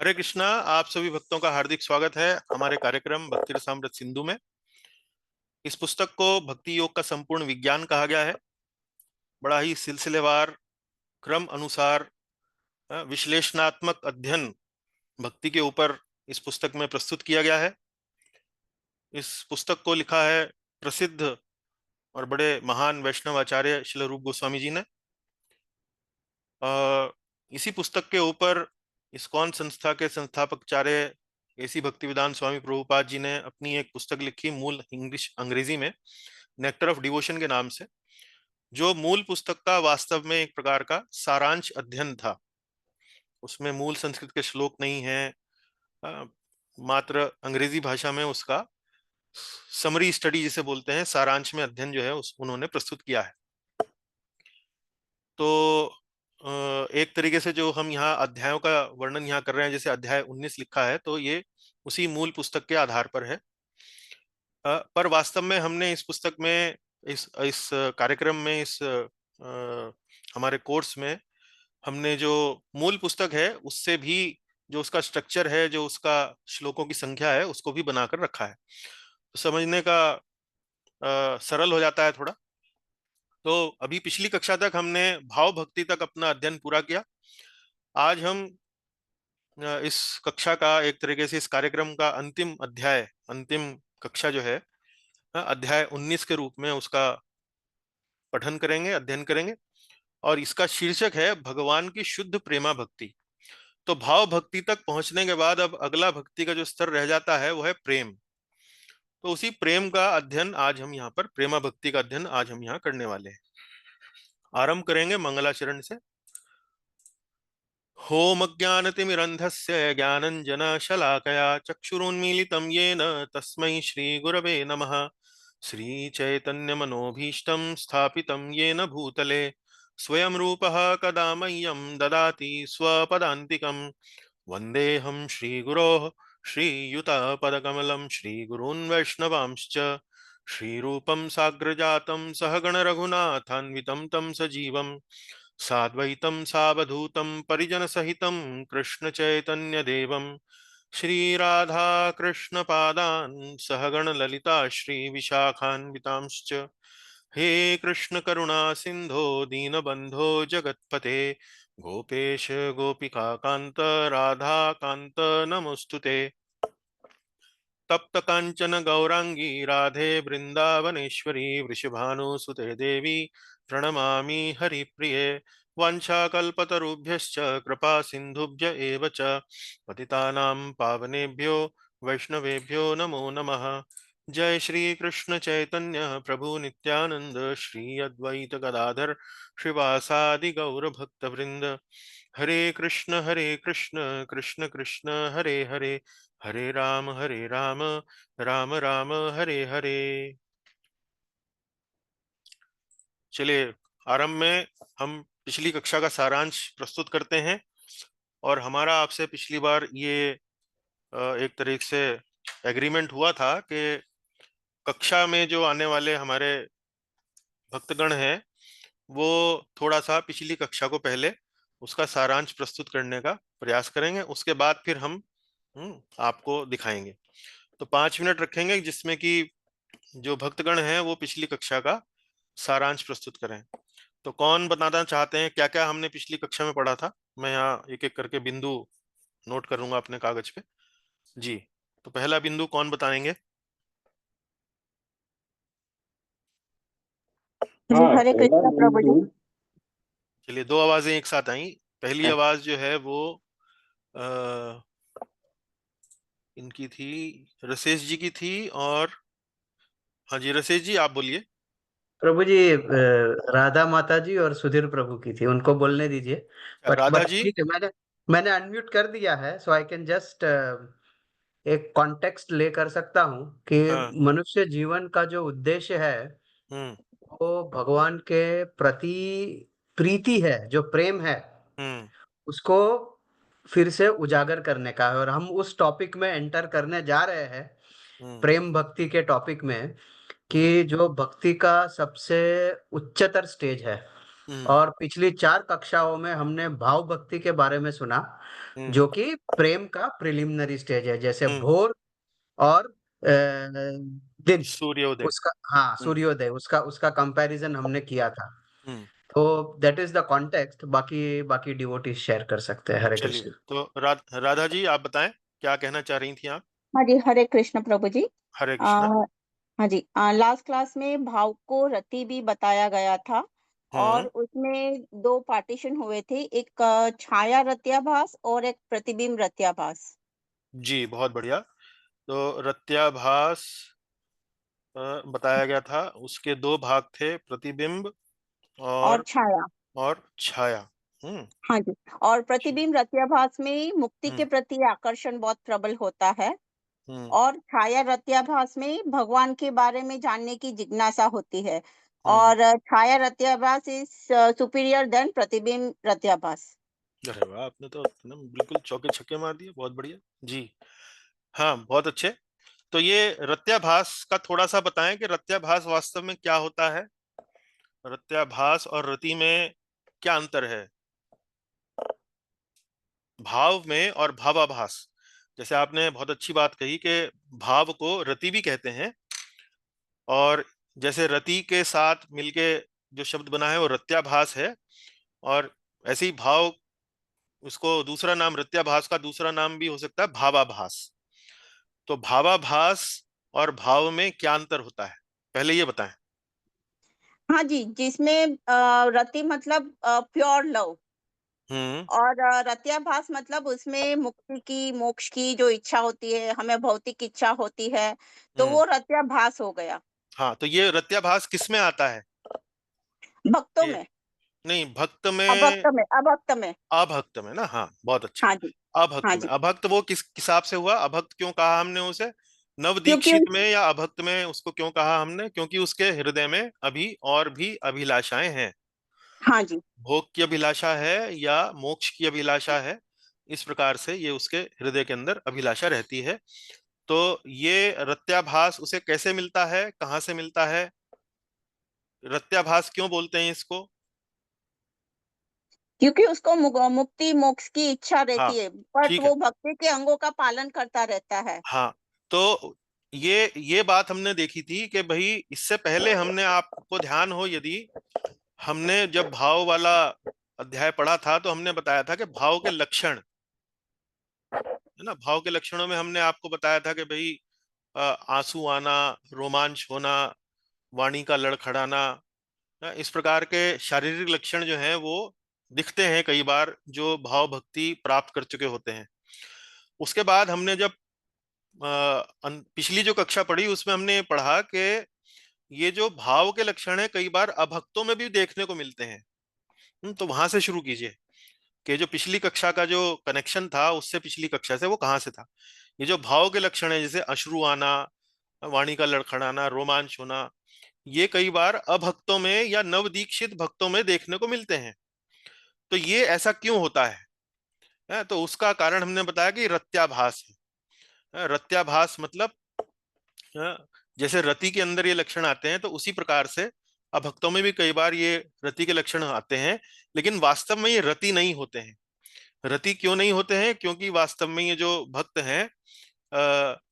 हरे कृष्णा। आप सभी भक्तों का हार्दिक स्वागत है हमारे कार्यक्रम भक्ति रसामृत सिंधु में। इस पुस्तक को भक्ति योग का संपूर्ण विज्ञान कहा गया है। बड़ा ही सिलसिलेवार क्रम अनुसार विश्लेषणात्मक अध्ययन भक्ति के ऊपर इस पुस्तक में प्रस्तुत किया गया है। इस पुस्तक को लिखा है प्रसिद्ध और बड़े महान वैष्णव आचार्य श्रील रूप गोस्वामी जी ने। इसी पुस्तक के ऊपर इस्कॉन संस्था के संस्थापकाचार्य एसी भक्तिवेदांत स्वामी प्रभुपाद जी ने अपनी एक पुस्तक लिखी, मूल इंग्लिश अंग्रेजी में, नेक्टर ऑफ डिवोशन के नाम से, जो मूल पुस्तक का वास्तव में एक प्रकार का सारांश अध्ययन था। उसमें मूल संस्कृत के श्लोक नहीं है, अ, मात्र अंग्रेजी भाषा में उसका समरी स्टडी जिसे बोलते हैं, सारांश में अध्ययन जो है उस उन्होंने प्रस्तुत किया है। तो एक तरीके से जो हम यहाँ अध्यायों का वर्णन यहाँ कर रहे हैं, जैसे अध्याय 19 लिखा है, तो ये उसी मूल पुस्तक के आधार पर है। पर वास्तव में हमने इस पुस्तक में, इस कार्यक्रम में, हमारे कोर्स में हमने जो मूल पुस्तक है उससे भी जो उसका स्ट्रक्चर है, जो उसका श्लोकों की संख्या है, उसको भी बनाकर रखा है। तो समझने का सरल हो जाता है थोड़ा। तो अभी पिछली कक्षा तक हमने भाव भक्ति तक अपना अध्ययन पूरा किया। आज हम इस कक्षा का, एक तरीके से इस कार्यक्रम का अंतिम अध्याय, अंतिम कक्षा जो है, अध्याय 19 के रूप में उसका पठन करेंगे, अध्ययन करेंगे। और इसका शीर्षक है भगवान की शुद्ध प्रेमा भक्ति। तो भाव भक्ति तक पहुंचने के बाद अब अगला भक्ति का जो स्तर रह जाता है वो है प्रेम। तो उसी प्रेम का अध्ययन आज हम यहाँ पर, प्रेमा भक्ति का अध्ययन आज हम यहाँ करने वाले हैं। आरंभ करेंगे मंगलाचरण से। होमज्ञानतिमिरन्धस्य ज्ञानञ्जनशलाकया चक्षुरुन्मीलितं येन तस्मै श्रीगुरवे नमः। श्रीचैतन्यमनोभीष्टं स्थापितं येन भूतले स्वयं रूपः कदा मह्यं ददाति स्वपदान्तिकं। वन्देऽहं श्रीगुरोः श्रीयुतपदकमलं श्रीगुरून् वैष्णवांश्च श्रीरूपं साग्रजातं सहगण रघुनाथान्वितं तं सजीवम् साद्वैतं सावधूतं परिजनसहितं कृष्ण चैतन्य देवं श्रीराधा कृष्ण पादान् सहगण ललिता श्री विशाखान्वितांश्च। हे कृष्ण करुणा सिंधो दीनबंधो जगत्पते गोपेश गोपिका कांत राधा कांत नमोस्तुते। तप्त कांचन गौरांगी राधे वृंदावनेश्वरी वृषभानुसुते देवी प्रणमामि हरिप्रिये। वाञ्छाकल्पतरुभ्यश्च कृपा सिन्धुभ्य एव च पतितानां पावनेभ्यो वैष्णवेभ्यो नमो नमः। जय श्री कृष्ण चैतन्य प्रभु नित्यानंद श्री अद्वैत गदाधर श्रीवासादि गौर भक्त वृंद। हरे कृष्ण कृष्ण कृष्ण हरे हरे, हरे राम राम राम हरे हरे। चलिए, आरंभ में हम पिछली कक्षा का सारांश प्रस्तुत करते हैं। और हमारा आपसे पिछली बार ये एक तरीके से एग्रीमेंट हुआ था कि कक्षा में जो आने वाले हमारे भक्तगण हैं वो थोड़ा सा पिछली कक्षा को पहले उसका सारांश प्रस्तुत करने का प्रयास करेंगे, उसके बाद फिर हम आपको दिखाएंगे। तो 5 मिनट रखेंगे जिसमें कि जो भक्तगण हैं वो पिछली कक्षा का सारांश प्रस्तुत करें। तो कौन बताना चाहते हैं क्या क्या हमने पिछली कक्षा में पढ़ा था? मैं यहाँ एक एक करके बिंदु नोट करूंगा अपने कागज पे। जी, तो पहला बिंदु कौन बताएंगे? जी, हाँ, हरे पहला कृष्णा प्रभु जी। बिंदु। चलिए, दो आवाजें एक साथ आई। पहली आवाज जो है वो आ, इनकी थी, रसेश जी की थी। और हाँ जी, रसेश जी आप बोलिए। प्रभु जी, राधा माता जी और सुधीर प्रभु की थी, उनको बोलने दीजिए। राधा बट जी। ठीक है, मैंने अनम्यूट कर दिया है, सो आई कैन जस्ट एक कॉन्टेक्स्ट ले कर सकता हूँ कि हाँ। मनुष्य जीवन का जो उद्देश्य है हम्म। वो भगवान के प्रति प्रीति है, जो प्रेम है हम्म। उसको फिर से उजागर करने का है। और हम उस टॉपिक में एंटर करने जा रहे हैं, हम्म। प्रेम भक्ति के टॉपिक में, हम्म। कि जो भक्ति का सबसे उच्चतर स्टेज है। हम्म। और पिछली 4 कक्षाओं में हमने भाव भक्ति के बारे में सुना, हम्म। जो कि प्रेम का प्रिलिमिनरी स्टेज है। जैसे हम्म। भोर और दिन, सूर्योदय। उसका हाँ, हम्म। सूर्योदय, उसका उसका कंपैरिज़न हमने किया था। हम्म। तो दैट इज़ द कॉन्टेक्स्ट। बाकी बाकी डिवोटीज़ शेयर कर सकते हैं। हरे चलिए, कृष्ण। तो राधा जी आप बताएं, क्या कहना चाह रही थी आप? हाँ जी, हरे कृष्ण प्रभु जी। हरे आ, कृष्णा। हाँ जी, लास्ट क्लास में भाव को रति भी बताया गया था। और हम्म। उसमें दो पार्टीशन हुए थे, एक छाया रत्याभास और एक प्रतिबिंब रत्याभास। जी, बहुत बढ़िया। तो रत्याभास बताया गया था, उसके दो भाग थे, प्रतिबिंब और और छाया। छाया। हम्म। हाँ जी। और प्रतिबिंब रत्याभास में मुक्ति हम्म। के प्रति आकर्षण बहुत प्रबल होता है। हम्म। और छाया रत्याभास में भगवान के बारे में जानने की जिज्ञासा होती है। हम्म। और छाया रत्याभास इज सुपीरियर देन प्रतिबिंब रत्याभास। अरे वाह, आपने तो एकदम बिल्कुल चौके छक्के मार दिए, बहुत बढ़िया। जी, हाँ, बहुत अच्छे। तो ये रत्याभास का थोड़ा सा बताएं कि रत्याभास वास्तव में क्या होता है, रत्याभास और रति में क्या अंतर है, भाव में और भावाभास। जैसे आपने बहुत अच्छी बात कही कि भाव को रति भी कहते हैं, और जैसे रति के साथ मिलके जो शब्द बना है वो रत्याभास है, और ऐसे ही भाव, उसको दूसरा नाम, रत्याभास का दूसरा नाम भी हो सकता है भावाभास। तो भावाभास और भाव में क्या अंतर होता है, पहले ये बताएं। हाँ जी, जिसमें रति मतलब प्योर लव। हम्म। और रत्याभास मतलब उसमें मुक्ति की, मोक्ष की जो इच्छा होती है, हमें भौतिक इच्छा होती है, तो हम्म। वो रत्याभास हो गया। हाँ, तो ये रत्याभास किस में आता है? भक्तों ये में। नहीं, भक्त में, अभक्त में। अभक्त में ना, हाँ, बहुत अच्छा। हाँ जी। अभक्त हाँ में, जी। अभक्त वो किस हिसाब से हुआ, अभक्त क्यों कहा हमने उसे, नव क्योंकि दीक्षित में या अभक्त में उसको क्यों कहा हमने? क्योंकि उसके हृदय में अभी और भी अभिलाषाएं हैं, हाँ जी। भोग की अभिलाषा है या मोक्ष की अभिलाषा है, इस प्रकार से ये उसके हृदय के अंदर अभिलाषा रहती है। तो ये रत्याभास उसे कैसे मिलता है, कहाँ से मिलता है, रत्याभास क्यों बोलते हैं इसको? क्योंकि उसको मुक्ति मोक्ष की इच्छा हाँ, रहती है, बट ठीक है। वो भक्ति के अंगों का पालन करता रहता है। हाँ, तो ये बात हमने देखी थी कि भाई इससे पहले हमने, आपको ध्यान हो यदि, हमने जब भाव वाला अध्याय पढ़ा था तो हमने बताया था कि भाव के लक्षण, है ना, भाव के लक्षणों में हमने आपको बताया था कि भाई आंसू आना, रोमांच होना, वाणी का लड़खड़ाना, इस प्रकार के शारीरिक लक्षण जो हैं वो दिखते हैं कई बार जो भाव भक्ति प्राप्त कर चुके होते हैं। उसके बाद हमने जब पिछली जो कक्षा पढ़ी उसमें हमने पढ़ा कि ये जो भाव के लक्षण है कई बार अभक्तों में भी देखने को मिलते हैं। तो वहां से शुरू कीजिए कि जो पिछली कक्षा का जो कनेक्शन था उससे पिछली कक्षा से वो कहाँ से था। ये जो भाव के लक्षण है, जैसे अश्रु आना, वाणी का लड़खड़ाना, रोमांच होना, ये कई बार अभक्तों में या नवदीक्षित भक्तों में देखने को मिलते हैं। तो ये ऐसा क्यों होता है? तो उसका कारण हमने बताया कि रत्याभास है। रत्याभास मतलब जैसे रति के अंदर ये लक्षण आते हैं, तो उसी प्रकार से अभक्तों में भी कई बार ये रति के लक्षण आते हैं, लेकिन वास्तव में ये रति नहीं होते हैं। रति क्यों नहीं होते हैं? क्योंकि वास्तव में ये जो भक्त हैं,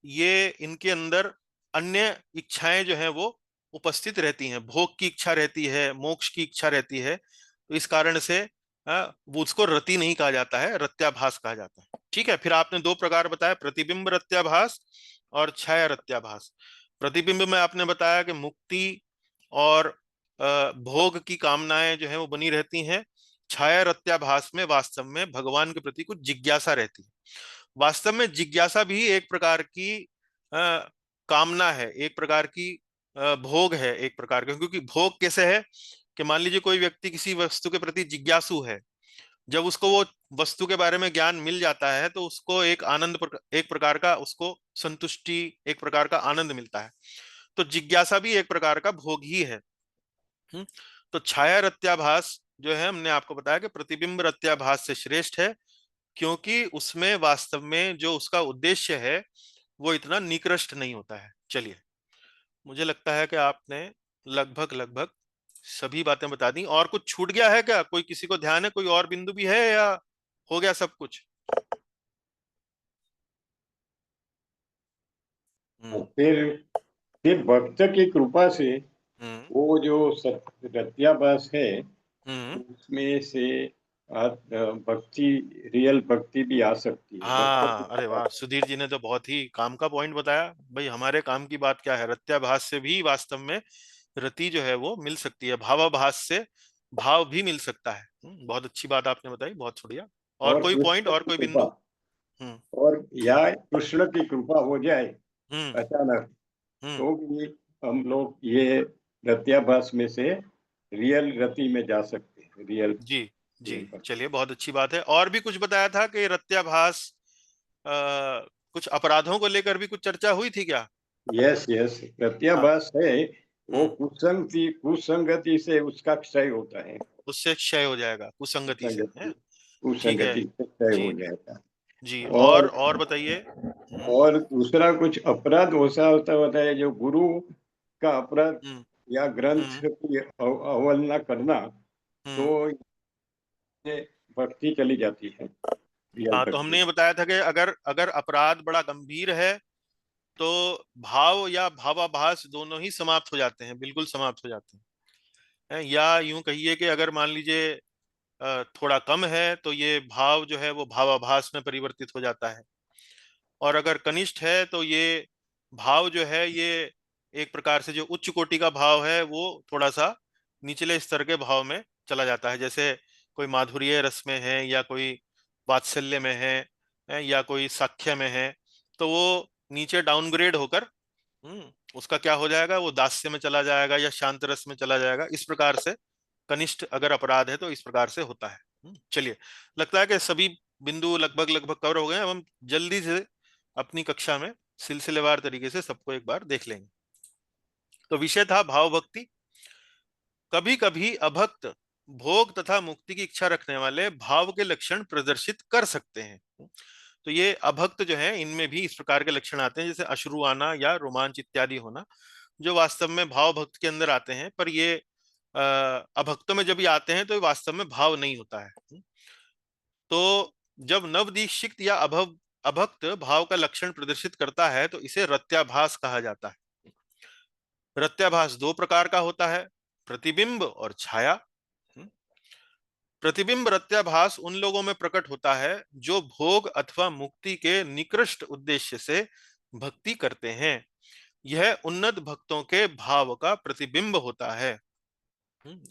ये इनके अंदर अन्य इच्छाएं जो हैं वो उपस्थित रहती हैं, भोग की इच्छा रहती है, मोक्ष की इच्छा रहती है, तो इस कारण से वो उसको रति नहीं कहा जाता है, रत्याभास कहा जाता है। ठीक है, फिर आपने दो प्रकार बताया, प्रतिबिंब रत्याभास और छाया रत्याभास। प्रतिबिंब में आपने बताया कि मुक्ति और भोग की कामनाएं जो है वो बनी रहती हैं। छाया रत्याभास में वास्तव में भगवान के प्रति कुछ जिज्ञासा रहती है। वास्तव में जिज्ञासा भी एक प्रकार की कामना है, एक प्रकार की भोग है, एक प्रकार का, क्योंकि भोग कैसे है कि मान लीजिए कोई व्यक्ति किसी वस्तु के प्रति जिज्ञासु है, जब उसको वो वस्तु के बारे में ज्ञान मिल जाता है तो उसको एक आनंद, एक प्रकार का उसको संतुष्टि, एक प्रकार का आनंद मिलता है। तो जिज्ञासा भी एक प्रकार का भोग ही है। हम्म। तो छाया रत्याभास जो है, हमने आपको बताया कि प्रतिबिंब रत्याभास से श्रेष्ठ है, क्योंकि उसमें वास्तव में जो उसका उद्देश्य है वो इतना निकृष्ट नहीं होता है। चलिए, मुझे लगता है कि आपने लगभग लगभग सभी बातें बता दी। और कुछ छूट गया है क्या? कोई किसी को ध्यान है, कोई और बिंदु भी है, या हो गया सब कुछ? और फिर भक्त की कृपा से हम्म वो जो रत्याभास है हम्म उसमें से भक्ति, रियल भक्ति भी आ सकती है। भक्त की हाँ, अरे कृपा वाह, से। सुधीर जी ने तो बहुत ही काम का पॉइंट बताया भाई। हमारे काम की बात क्या है, रत्याभास से भी वास्तव में रति जो है वो मिल सकती है, भावाभास से भाव भी मिल सकता है। बहुत अच्छी बात आपने बताई, बहुत बढ़िया। और और कोई पॉइंट, कृष्ण और की कोई कृपा, बिंदु? हम्म और या कृष्ण की कृपा हो जाए हम्म अचानक, हम्म तो भी हम लोग ये रत्याभास में से रियल रति में जा सकते हैं। रियल जी जी, रियल भक्ति। चलिए, बहुत अच्छी बात है। और भी कुछ बताया था कि रत्याभास, कुछ अपराधों को लेकर भी कुछ चर्चा हुई थी क्या? यस यस, हाँ। रत्याभास है वो हम्म कुसंगति से उसका क्षय होता है। उससे क्षय हो जाएगा, कुसंगति से, है? कुसंगति ठीक है कुसंगति से क्षय हो जी। जाएगा। जी, और और बताइए। और दूसरा कुछ अपराध वैसा होता है जो गुरु का अपराध हम्म या ग्रंथ हम्म की अवहेलना करना, तो हम्म ये भक्ति चली जाती है, रियल हाँ, तो हमने भक्ति। ये बताया था कि अगर अगर अपराध बड़ा गंभीर है तो भाव या भावाभास दोनों ही समाप्त हो जाते हैं, बिल्कुल समाप्त हो जाते हैं। या यूं कहिए कि अगर मान लीजिए थोड़ा कम है तो ये भाव जो है वो भावाभास में परिवर्तित हो जाता है। और अगर कनिष्ठ है तो ये भाव जो है ये एक प्रकार से जो उच्च कोटि का भाव है वो थोड़ा सा निचले स्तर के भाव में चला जाता है। जैसे कोई माधुर्य रस में है, या कोई वात्सल्य में है, या कोई साख्य में है, तो वो नीचे डाउनग्रेड होकर उसका क्या हो जाएगा, वो दास्य में चला जाएगा या शांत रस में चला जाएगा। इस प्रकार से कनिष्ठ अगर अपराध है तो इस प्रकार से होता है। चलिए, लगता है कि सभी बिंदु लगभग लगभग कवर हो गए हैं। अब हम जल्दी से अपनी कक्षा में सिलसिलेवार तरीके से सबको एक बार देख लेंगे। तो विषय था भाव भक्ति। कभी कभी अभक्त भोग तथा मुक्ति की इच्छा रखने वाले भाव के लक्षण प्रदर्शित कर सकते हैं। तो ये अभक्त जो है, इनमें भी इस प्रकार के लक्षण आते हैं, जैसे अश्रु आना या रोमांच इत्यादि होना, जो वास्तव में भाव भक्त के अंदर आते हैं। पर ये अभक्तों में जब ये आते हैं तो ये वास्तव में भाव नहीं होता है। तो जब नवदीक्षित या अभक्त भाव का लक्षण प्रदर्शित करता है तो इसे रत्याभास कहा जाता है। रत्याभास दो प्रकार का होता है, प्रतिबिंब और छाया। प्रतिबिंब रत्याभास उन लोगों में प्रकट होता है जो भोग अथवा मुक्ति के निकृष्ट उद्देश्य से भक्ति करते हैं। यह उन्नत भक्तों के भाव का प्रतिबिंब होता है।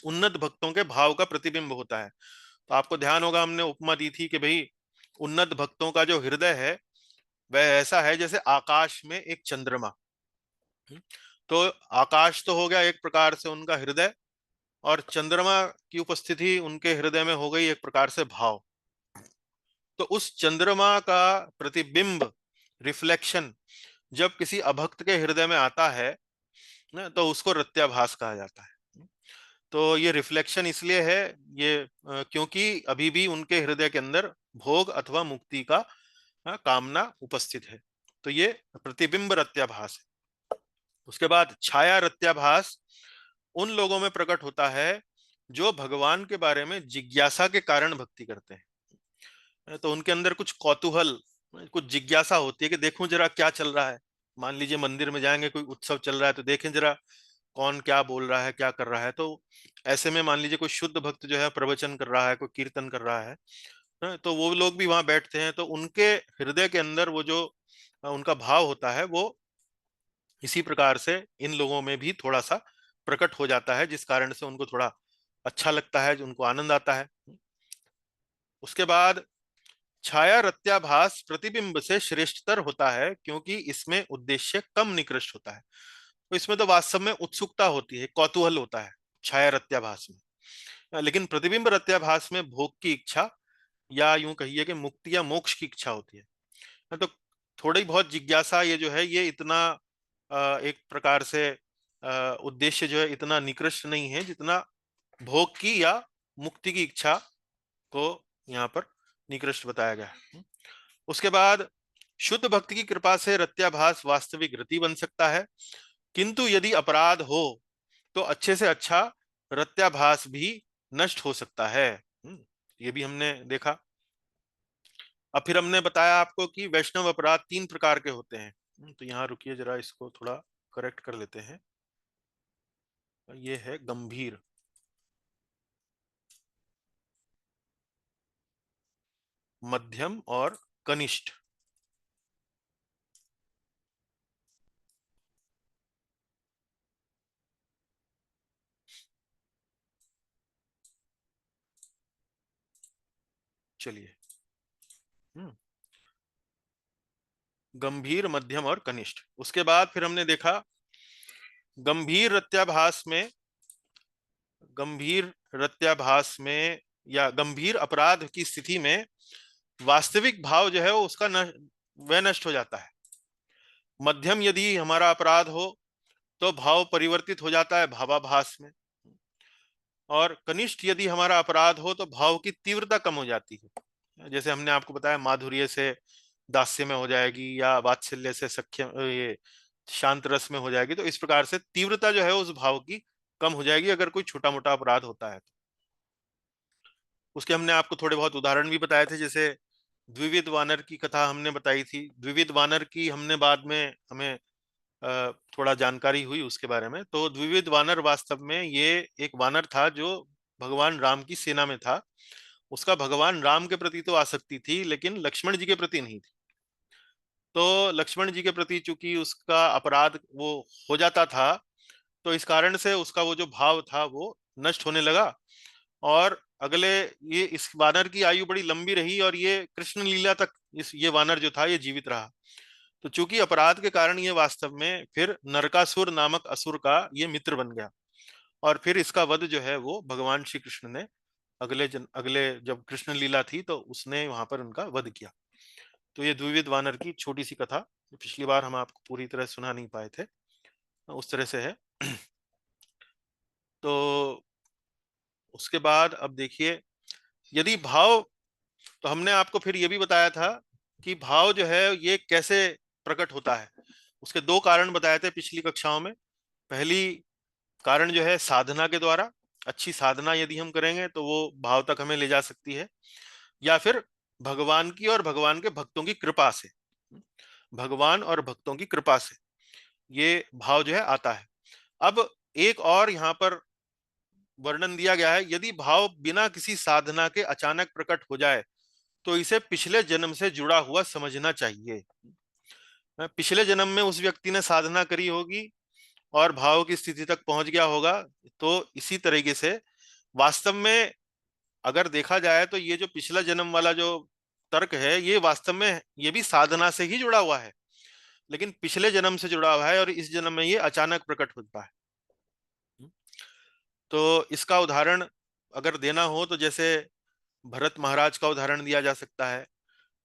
उन्नत भक्तों के भाव का प्रतिबिंब होता है। तो आपको ध्यान होगा, हमने उपमा दी थी कि भाई उन्नत भक्तों का जो हृदय है वह ऐसा है जैसे आकाश में एक चंद्रमा। तो आकाश तो हो गया एक प्रकार से उनका हृदय, और चंद्रमा की उपस्थिति उनके हृदय में हो गई एक प्रकार से भाव। तो उस चंद्रमा का प्रतिबिंब, रिफ्लेक्शन, जब किसी अभक्त के हृदय में आता है ना, तो उसको रत्याभास कहा जाता है। तो ये रिफ्लेक्शन इसलिए है, ये क्योंकि अभी भी उनके हृदय के अंदर भोग अथवा मुक्ति का कामना उपस्थित है। तो ये प्रतिबिंब रत्याभास है। उसके बाद छाया रत्याभास उन लोगों में प्रकट होता है जो भगवान के बारे में जिज्ञासा के कारण भक्ति करते हैं। तो उनके अंदर कुछ कौतूहल, कुछ जिज्ञासा होती है कि देखूं जरा क्या चल रहा है। मान लीजिए मंदिर में जाएंगे, कोई उत्सव चल रहा है, तो देखें जरा कौन क्या बोल रहा है, क्या कर रहा है। तो ऐसे में मान लीजिए कोई शुद्ध भक्त जो है प्रवचन कर रहा है, कोई कीर्तन कर रहा है, तो वो लोग भी वहां बैठते हैं। तो उनके हृदय के अंदर वो जो उनका भाव होता है वो इसी प्रकार से इन लोगों में भी थोड़ा सा प्रकट हो जाता है, जिस कारण से उनको थोड़ा अच्छा लगता है, उनको आनंद आता है। उसके बाद छाया रत्याभास प्रतिबिंब से श्रेष्ठतर होता है क्योंकि इसमें उद्देश्य कम निकृष्ट होता है। तो इसमें तो वास्तव में उत्सुकता होती है, कौतूहल होता है छाया रत्याभास में। लेकिन प्रतिबिंब रत्याभास में भोग की इच्छा, या यूं कहिए कि मुक्ति या मोक्ष की इच्छा होती है। तो थोड़ी बहुत जिज्ञासा ये जो है, ये इतना एक प्रकार से उद्देश्य जो है इतना निकृष्ट नहीं है जितना भोग की या मुक्ति की इच्छा को यहाँ पर निकृष्ट बताया गया है। उसके बाद शुद्ध भक्ति की कृपा से रत्याभास वास्तविक रति बन सकता है, किंतु यदि अपराध हो तो अच्छे से अच्छा रत्याभास भी नष्ट हो सकता है। ये भी हमने देखा। अब फिर हमने बताया आपको कि वैष्णव अपराध 3 प्रकार के होते हैं। तो यहाँ रुकिए जरा, इसको थोड़ा करेक्ट कर लेते हैं। ये है गंभीर, मध्यम और कनिष्ठ। चलिए, गंभीर, मध्यम और कनिष्ठ। उसके बाद फिर हमने देखा गंभीर रत्याभास में, गंभीर रत्याभास में या गंभीर अपराध की स्थिति में वास्तविक भाव जो है वो उसका वह नष्ट हो जाता है। मध्यम यदि हमारा अपराध हो तो भाव परिवर्तित हो जाता है भावाभास में, और कनिष्ठ यदि हमारा अपराध हो तो भाव की तीव्रता कम हो जाती है। जैसे हमने आपको बताया, माधुर्य से दास्य में हो जाएगी या वात्सल्य से सख्य, ये शांत रस में हो जाएगी। तो इस प्रकार से तीव्रता जो है उस भाव की कम हो जाएगी अगर कोई छोटा मोटा अपराध होता है तो। उसके हमने आपको थोड़े बहुत उदाहरण भी बताए थे, जैसे द्विविध वानर की कथा हमने बताई थी। द्विविध वानर की हमने बाद में हमें थोड़ा जानकारी हुई उसके बारे में। तो द्विविध वानर वास्तव में ये एक वानर था जो भगवान राम की सेना में था। उसका भगवान राम के प्रति तो आसक्ति थी, लेकिन लक्ष्मण जी के प्रति नहीं थी। तो लक्ष्मण जी के प्रति चूंकि उसका अपराध वो हो जाता था, तो इस कारण से उसका वो जो भाव था वो नष्ट होने लगा। और अगले, ये इस वानर की आयु बड़ी लंबी रही और ये कृष्ण लीला तक ये वानर जो था ये जीवित रहा। तो चूंकि अपराध के कारण ये वास्तव में फिर नरकासुर नामक असुर का ये मित्र बन गया, और फिर इसका वध जो है वो भगवान श्री कृष्ण ने अगले जब कृष्ण लीला थी तो उसने वहां पर उनका वध किया। तो ये द्विविध वानर की छोटी सी कथा, पिछली बार हम आपको पूरी तरह सुना नहीं पाए थे, उस तरह से है। तो उसके बाद अब देखिए, यदि भाव, तो हमने आपको फिर ये भी बताया था कि भाव जो है ये कैसे प्रकट होता है। उसके 2 कारण बताए थे पिछली कक्षाओं में। पहली कारण जो है साधना के द्वारा, अच्छी साधना यदि हम करेंगे तो वो भाव तक हमें ले जा सकती है, या फिर भगवान की और भगवान के भक्तों की कृपा से, भगवान और भक्तों की कृपा से ये भाव जो है आता है। अब एक और यहाँ पर वर्णन दिया गया है, यदि भाव बिना किसी साधना के अचानक प्रकट हो जाए तो इसे पिछले जन्म से जुड़ा हुआ समझना चाहिए। पिछले जन्म में उस व्यक्ति ने साधना करी होगी और भाव की स्थिति तक पहुंच गया होगा। तो इसी तरीके से वास्तव में अगर देखा जाए तो ये जो पिछला जन्म वाला जो तर्क है ये वास्तव में ये भी साधना से ही जुड़ा हुआ है, लेकिन पिछले जन्म से जुड़ा हुआ है और इस जन्म में ये अचानक प्रकट होता है। तो इसका उदाहरण अगर देना हो तो जैसे भरत महाराज का उदाहरण दिया जा सकता है।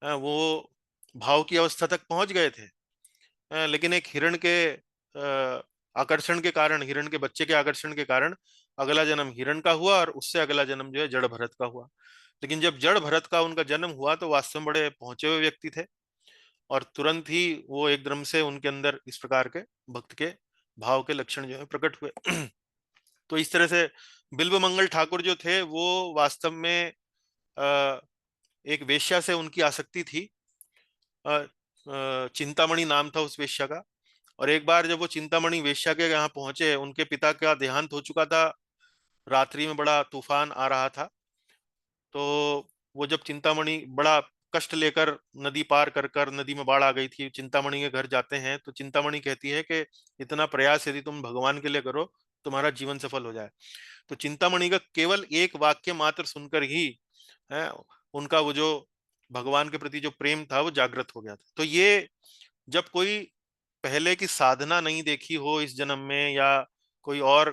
वो भाव की अवस्था तक पहुंच गए थे, लेकिन एक हिरण के आकर्षण के कारण, हिरण के बच्चे के आकर्षण के कारण अगला जन्म हिरण का हुआ और उससे अगला जन्म जो है जड़ भरत का हुआ। लेकिन जब जड़ भरत का उनका जन्म हुआ तो वास्तव में बड़े पहुंचे हुए व्यक्ति थे, और तुरंत ही वो एकदम से उनके अंदर इस प्रकार के भक्त के भाव के लक्षण जो है प्रकट हुए। तो इस तरह से बिल्व मंगल ठाकुर जो थे वो वास्तव में एक वेश्या से उनकी आसक्ति थी। चिंतामणि नाम था उस वेश्या का। और एक बार जब वो चिंतामणि वेश्या के यहाँ पहुंचे, उनके पिता का देहांत हो चुका था, रात्रि में बड़ा तूफान आ रहा था। तो वो जब चिंतामणि बड़ा कष्ट लेकर नदी पार कर कर, नदी में बाढ़ आ गई थी, चिंतामणि के घर जाते हैं तो चिंतामणि कहती है कि इतना प्रयास यदि तुम भगवान के लिए करो तुम्हारा जीवन सफल हो जाए। तो चिंतामणि का केवल एक वाक्य मात्र सुनकर ही है उनका वो जो भगवान के प्रति जो प्रेम था वो जागृत हो गया था। तो ये जब कोई पहले की साधना नहीं देखी हो इस जन्म में या कोई और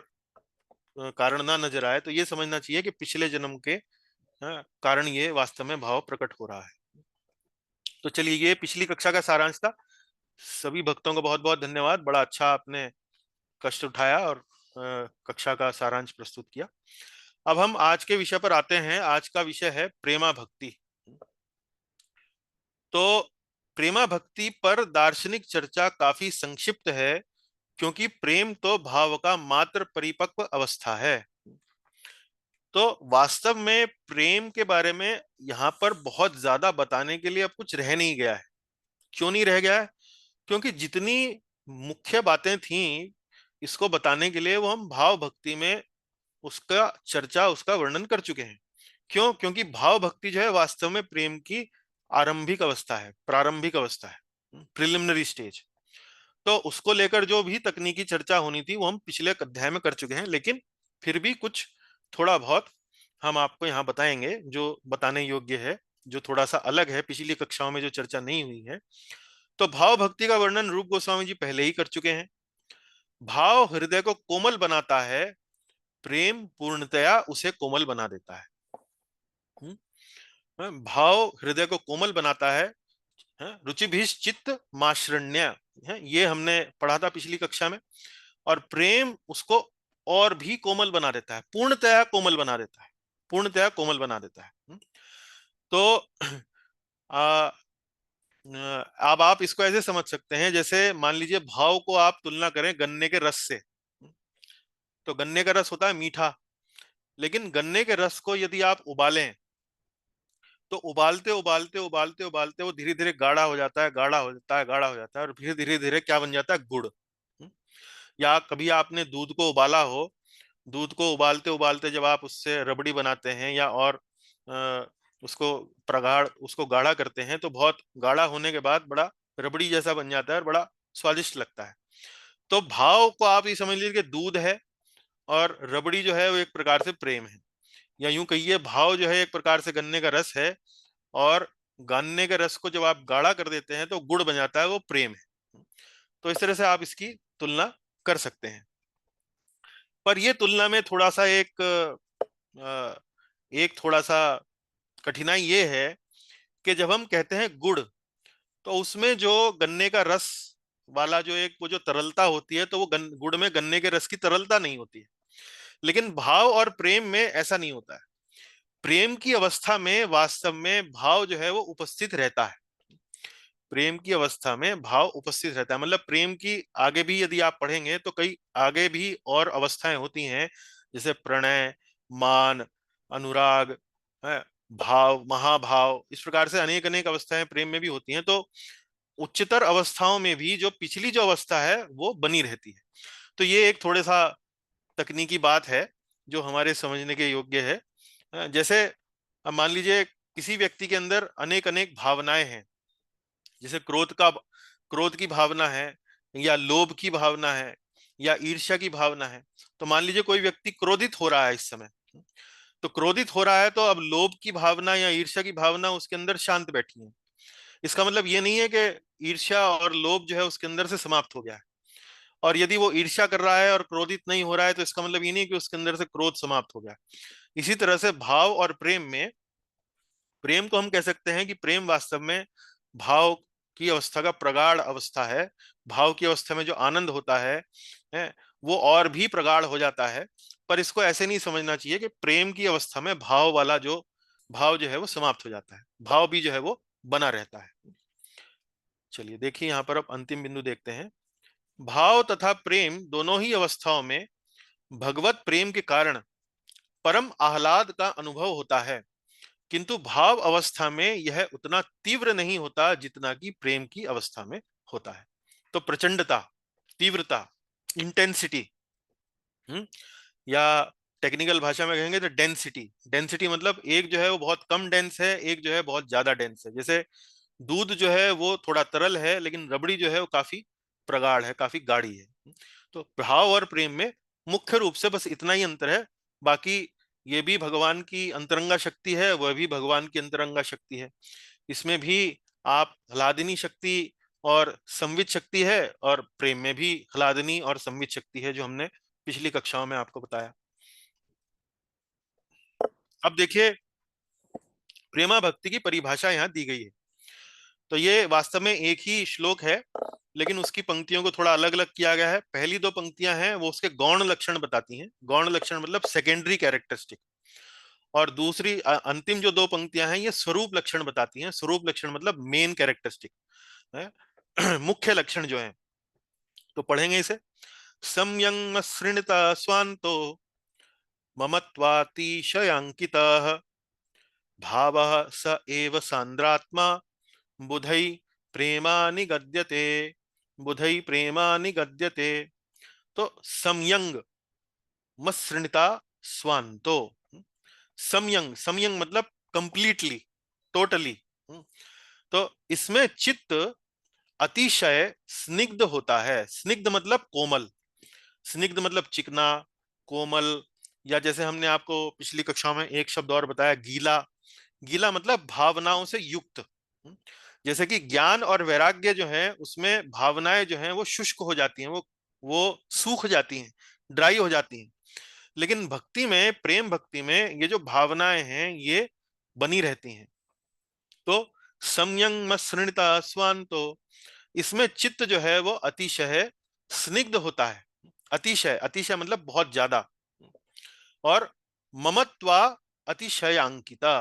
कारण ना नजर आए तो ये समझना चाहिए कि पिछले जन्म के कारण ये वास्तव में भाव प्रकट हो रहा है। तो चलिए, ये पिछली कक्षा का सारांश था। सभी भक्तों को बहुत बहुत धन्यवाद, बड़ा अच्छा आपने कष्ट उठाया और कक्षा का सारांश प्रस्तुत किया। अब हम आज के विषय पर आते हैं। आज का विषय है प्रेमा भक्ति। तो प्रेमा भक्ति पर दार्शनिक चर्चा काफी संक्षिप्त है, क्योंकि प्रेम तो भाव का मात्र परिपक्व अवस्था है। तो वास्तव में प्रेम के बारे में यहाँ पर बहुत ज्यादा बताने के लिए अब कुछ रह नहीं गया है। क्यों नहीं रह गया है? क्योंकि जितनी मुख्य बातें थीं इसको बताने के लिए वो हम भाव भक्ति में उसका चर्चा, उसका वर्णन कर चुके हैं। क्यों? क्योंकि भाव भक्ति जो है वास्तव में प्रेम की आरंभिक अवस्था है, प्रारंभिक अवस्था है, प्रिलिमिनरी स्टेज। तो उसको लेकर जो भी तकनीकी चर्चा होनी थी वो हम पिछले अध्याय में कर चुके हैं, लेकिन फिर भी कुछ थोड़ा बहुत हम आपको यहाँ बताएंगे जो बताने योग्य है, जो थोड़ा सा अलग है, पिछली कक्षाओं में जो चर्चा नहीं हुई है। तो भाव भक्ति का वर्णन रूप गोस्वामी जी पहले ही कर चुके हैं। भाव हृदय को कोमल बनाता है, प्रेम पूर्णतया उसे कोमल बना देता है। भाव हृदय को कोमल बनाता है, रुचिभिश्चित्त माश्रण्य, ये हमने पढ़ा था पिछली कक्षा में। और प्रेम उसको और भी कोमल बना देता है, पूर्णतया कोमल बना देता है, पूर्णतया कोमल बना देता है। तो अब आप इसको ऐसे समझ सकते हैं, जैसे मान लीजिए भाव को आप तुलना करें गन्ने के रस से। तो गन्ने का रस होता है मीठा, लेकिन गन्ने के रस को यदि आप उबालें तो उबालते उबालते उबालते उबालते वो धीरे धीरे गाढ़ा हो जाता है, गाढ़ा हो जाता है, गाढ़ा हो जाता है, और फिर धीरे धीरे क्या बन जाता है? गुड़। या कभी आपने दूध को उबाला हो, दूध को उबालते उबालते जब आप उससे रबड़ी बनाते हैं या और उसको उसको गाढ़ा करते हैं तो बहुत गाढ़ा होने के बाद बड़ा रबड़ी जैसा बन जाता है और बड़ा स्वादिष्ट लगता है। तो भाव को आप ये समझ लीजिए कि दूध है और रबड़ी जो है वो एक प्रकार से प्रेम है, या यूं कहिए भाव जो है एक प्रकार से गन्ने का रस है, और गन्ने के रस को जब आप गाढ़ा कर देते हैं तो गुड़ बन जाता है, वो प्रेम है। तो इस तरह से आप इसकी तुलना कर सकते हैं। पर ये तुलना में थोड़ा सा एक थोड़ा सा कठिनाई ये है कि जब हम कहते हैं गुड़, तो उसमें जो गन्ने का रस वाला जो एक वो जो तरलता होती है, तो वो गुड़ में गन्ने के रस की तरलता नहीं होती है। लेकिन भाव और प्रेम में ऐसा नहीं होता है। प्रेम की अवस्था में वास्तव में भाव जो है वो उपस्थित रहता है। प्रेम की अवस्था में भाव उपस्थित रहता है, मतलब प्रेम की आगे भी यदि आप पढ़ेंगे तो कई आगे भी और अवस्थाएं होती हैं, जैसे प्रणय, मान, अनुराग, है, भाव, महाभाव, इस प्रकार से अनेक अनेक अवस्थाएं प्रेम में भी होती हैं। तो उच्चतर अवस्थाओं में भी जो पिछली जो अवस्था है वो बनी रहती है। तो ये एक थोड़े सा तकनीकी बात है जो हमारे समझने के योग्य है। जैसे अब मान लीजिए किसी व्यक्ति के अंदर अनेक अनेक भावनाएं हैं, जैसे क्रोध की भावना है, या लोभ की भावना है, या ईर्ष्या की भावना है। तो मान लीजिए कोई व्यक्ति क्रोधित हो रहा है इस समय, तो क्रोधित हो रहा है तो अब लोभ की भावना या ईर्ष्या की भावना उसके अंदर शांत बैठी है। इसका मतलब ये नहीं है कि ईर्ष्या और लोभ जो है उसके अंदर से समाप्त हो गया है। और यदि वो ईर्ष्या कर रहा है और क्रोधित नहीं हो रहा है तो इसका मतलब ये नहीं कि उसके अंदर से क्रोध समाप्त हो गया। इसी तरह से भाव और प्रेम में, प्रेम को हम कह सकते हैं कि प्रेम वास्तव में भाव की अवस्था का प्रगाढ़ अवस्था है। भाव की अवस्था में जो आनंद होता है वो और भी प्रगाढ़ हो जाता है। पर इसको ऐसे नहीं समझना चाहिए कि प्रेम की अवस्था में भाव वाला जो भाव जो है वो समाप्त हो जाता है, भाव भी जो है वो बना रहता है। चलिए देखिए यहाँ पर अब अंतिम बिंदु देखते हैं। भाव तथा प्रेम दोनों ही अवस्थाओं में भगवत प्रेम के कारण परम आह्लाद का अनुभव होता है, किंतु भाव अवस्था में यह उतना तीव्र नहीं होता जितना कि प्रेम की अवस्था में होता है। तो प्रचंडता, तीव्रता, इंटेंसिटी, या टेक्निकल भाषा में कहेंगे तो डेंसिटी। डेंसिटी मतलब एक जो है वो बहुत कम डेंस है, एक जो है बहुत ज्यादा डेंस है। जैसे दूध जो है वो थोड़ा तरल है, लेकिन रबड़ी जो है वो काफी प्रगाढ़ है, काफी गाढ़ी है। तो भाव और प्रेम में मुख्य रूप से बस इतना ही अंतर है। बाकी ये भी भगवान की अंतरंगा शक्ति है, वह भी भगवान की अंतरंगा शक्ति है। इसमें भी आप ह्लादिनी शक्ति और संवित शक्ति है, और प्रेम में भी ह्लादिनी और संवित शक्ति है, जो हमने पिछली कक्षाओं में आपको बताया। अब देखिए प्रेमा भक्ति की परिभाषा यहाँ दी गई है। तो ये वास्तव में एक ही श्लोक है, लेकिन उसकी पंक्तियों को थोड़ा अलग अलग किया गया है। पहली दो पंक्तियां हैं वो उसके गौण लक्षण बताती हैं, गौण लक्षण मतलब सेकेंडरी कैरेक्टरिस्टिक। और दूसरी अंतिम जो दो पंक्तियां हैं ये स्वरूप लक्षण बताती हैं। स्वरूप लक्षण मतलब मेन कैरेक्टरिस्टिक है, मुख्य लक्षण जो है। तो पढ़ेंगे इसे। सम्यंग मसृणता स्वान्तो ममत्वातिशयांकितः भावः स एव सांद्रात्मा बुधै प्रेमा निगद्यते, बुधै प्रेमा निगद्यते। तो समयंग मसृणिता स्वांतो। समयंग, समयंग मतलब कंप्लीटली, टोटली। तो इसमें चित्त अतिशय स्निग्ध होता है। स्निग्ध मतलब कोमल, स्निग्ध मतलब चिकना, कोमल, या जैसे हमने आपको पिछली कक्षा में एक शब्द और बताया, गीला। गीला मतलब भावनाओं से युक्त। जैसे कि ज्ञान और वैराग्य जो है उसमें भावनाएं जो हैं वो शुष्क हो जाती हैं, वो सूख जाती हैं, ड्राई हो जाती हैं। लेकिन भक्ति में, प्रेम भक्ति में, ये जो भावनाएं हैं ये बनी रहती हैं। तो समयंग मसृणिता स्वान्तो, इसमें चित्त जो है वो अतिशय स्निग्ध होता है। अतिशय, अतिशय मतलब बहुत ज्यादा। और ममत्वा अतिशयांकिता,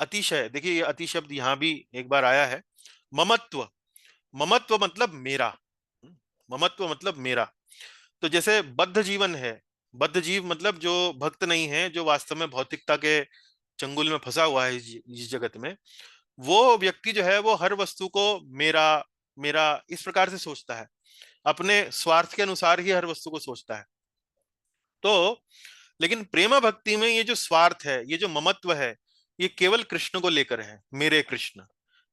अतिशय, देखिए ये अति शब्द यहां भी एक बार आया है। ममत्व, ममत्व मतलब मेरा, ममत्व मतलब मेरा। तो जैसे बद्ध जीवन है, बद्ध जीव मतलब जो भक्त नहीं है, जो वास्तव में भौतिकता के चंगुल में फंसा हुआ है इस जगत में, वो व्यक्ति जो है वो हर वस्तु को मेरा मेरा इस प्रकार से सोचता है, अपने स्वार्थ के अनुसार ही हर वस्तु को सोचता है। तो लेकिन प्रेम भक्ति में ये जो स्वार्थ है, ये जो ममत्व है, ये केवल कृष्ण को लेकर है। मेरे कृष्ण,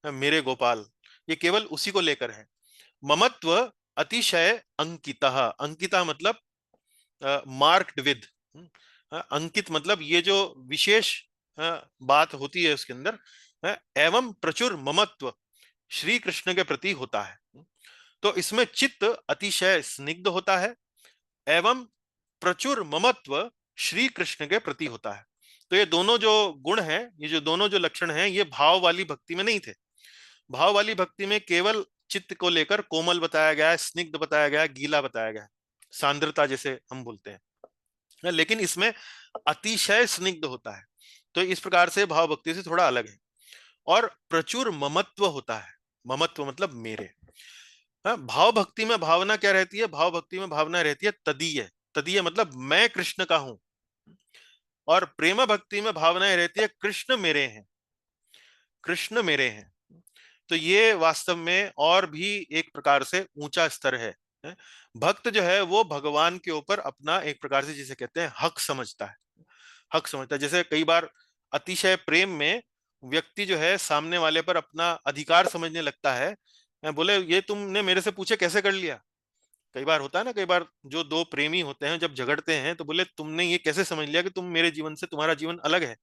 मेरे गोपाल, ये केवल उसी को लेकर है। ममत्व अतिशय अंकितः, अंकिता मतलब मार्क्ड विद, अंकित मतलब ये जो विशेष बात होती है उसके अंदर, एवं प्रचुर ममत्व श्री कृष्ण के प्रति होता है। तो इसमें चित्त अतिशय स्निग्ध होता है एवं प्रचुर ममत्व श्री कृष्ण के प्रति होता है। तो ये दोनों जो गुण हैं, ये जो दोनों जो लक्षण हैं, ये भाव वाली भक्ति में नहीं थे। भाव वाली भक्ति में केवल चित्त को लेकर कोमल बताया गया है, स्निग्ध बताया गया है, गीला बताया गया है, सांद्रता जैसे हम बोलते हैं। लेकिन इसमें अतिशय स्निग्ध होता है। तो इस प्रकार से भाव भक्ति से थोड़ा अलग है। और प्रचुर ममत्व होता है, ममत्व मतलब मेरे। भाव भक्ति में भावना क्या रहती है? भाव भक्ति में भावना रहती है तदीय, तदीय मतलब मैं कृष्ण का हूं। और प्रेम भक्ति में भावनाएं रहती है कृष्ण मेरे हैं, कृष्ण मेरे हैं। तो ये वास्तव में और भी एक प्रकार से ऊंचा स्तर है। भक्त जो है वो भगवान के ऊपर अपना एक प्रकार से जिसे कहते हैं हक समझता है, हक समझता है। जैसे कई बार अतिशय प्रेम में व्यक्ति जो है सामने वाले पर अपना अधिकार समझने लगता है। बोले ये तुमने मेरे से पूछे कैसे कर लिया। कई बार होता है ना, कई बार जो दो प्रेमी होते हैं जब झगड़ते हैं तो बोले तुमने ये कैसे समझ लिया कि तुम मेरे जीवन से, तुम्हारा जीवन अलग है,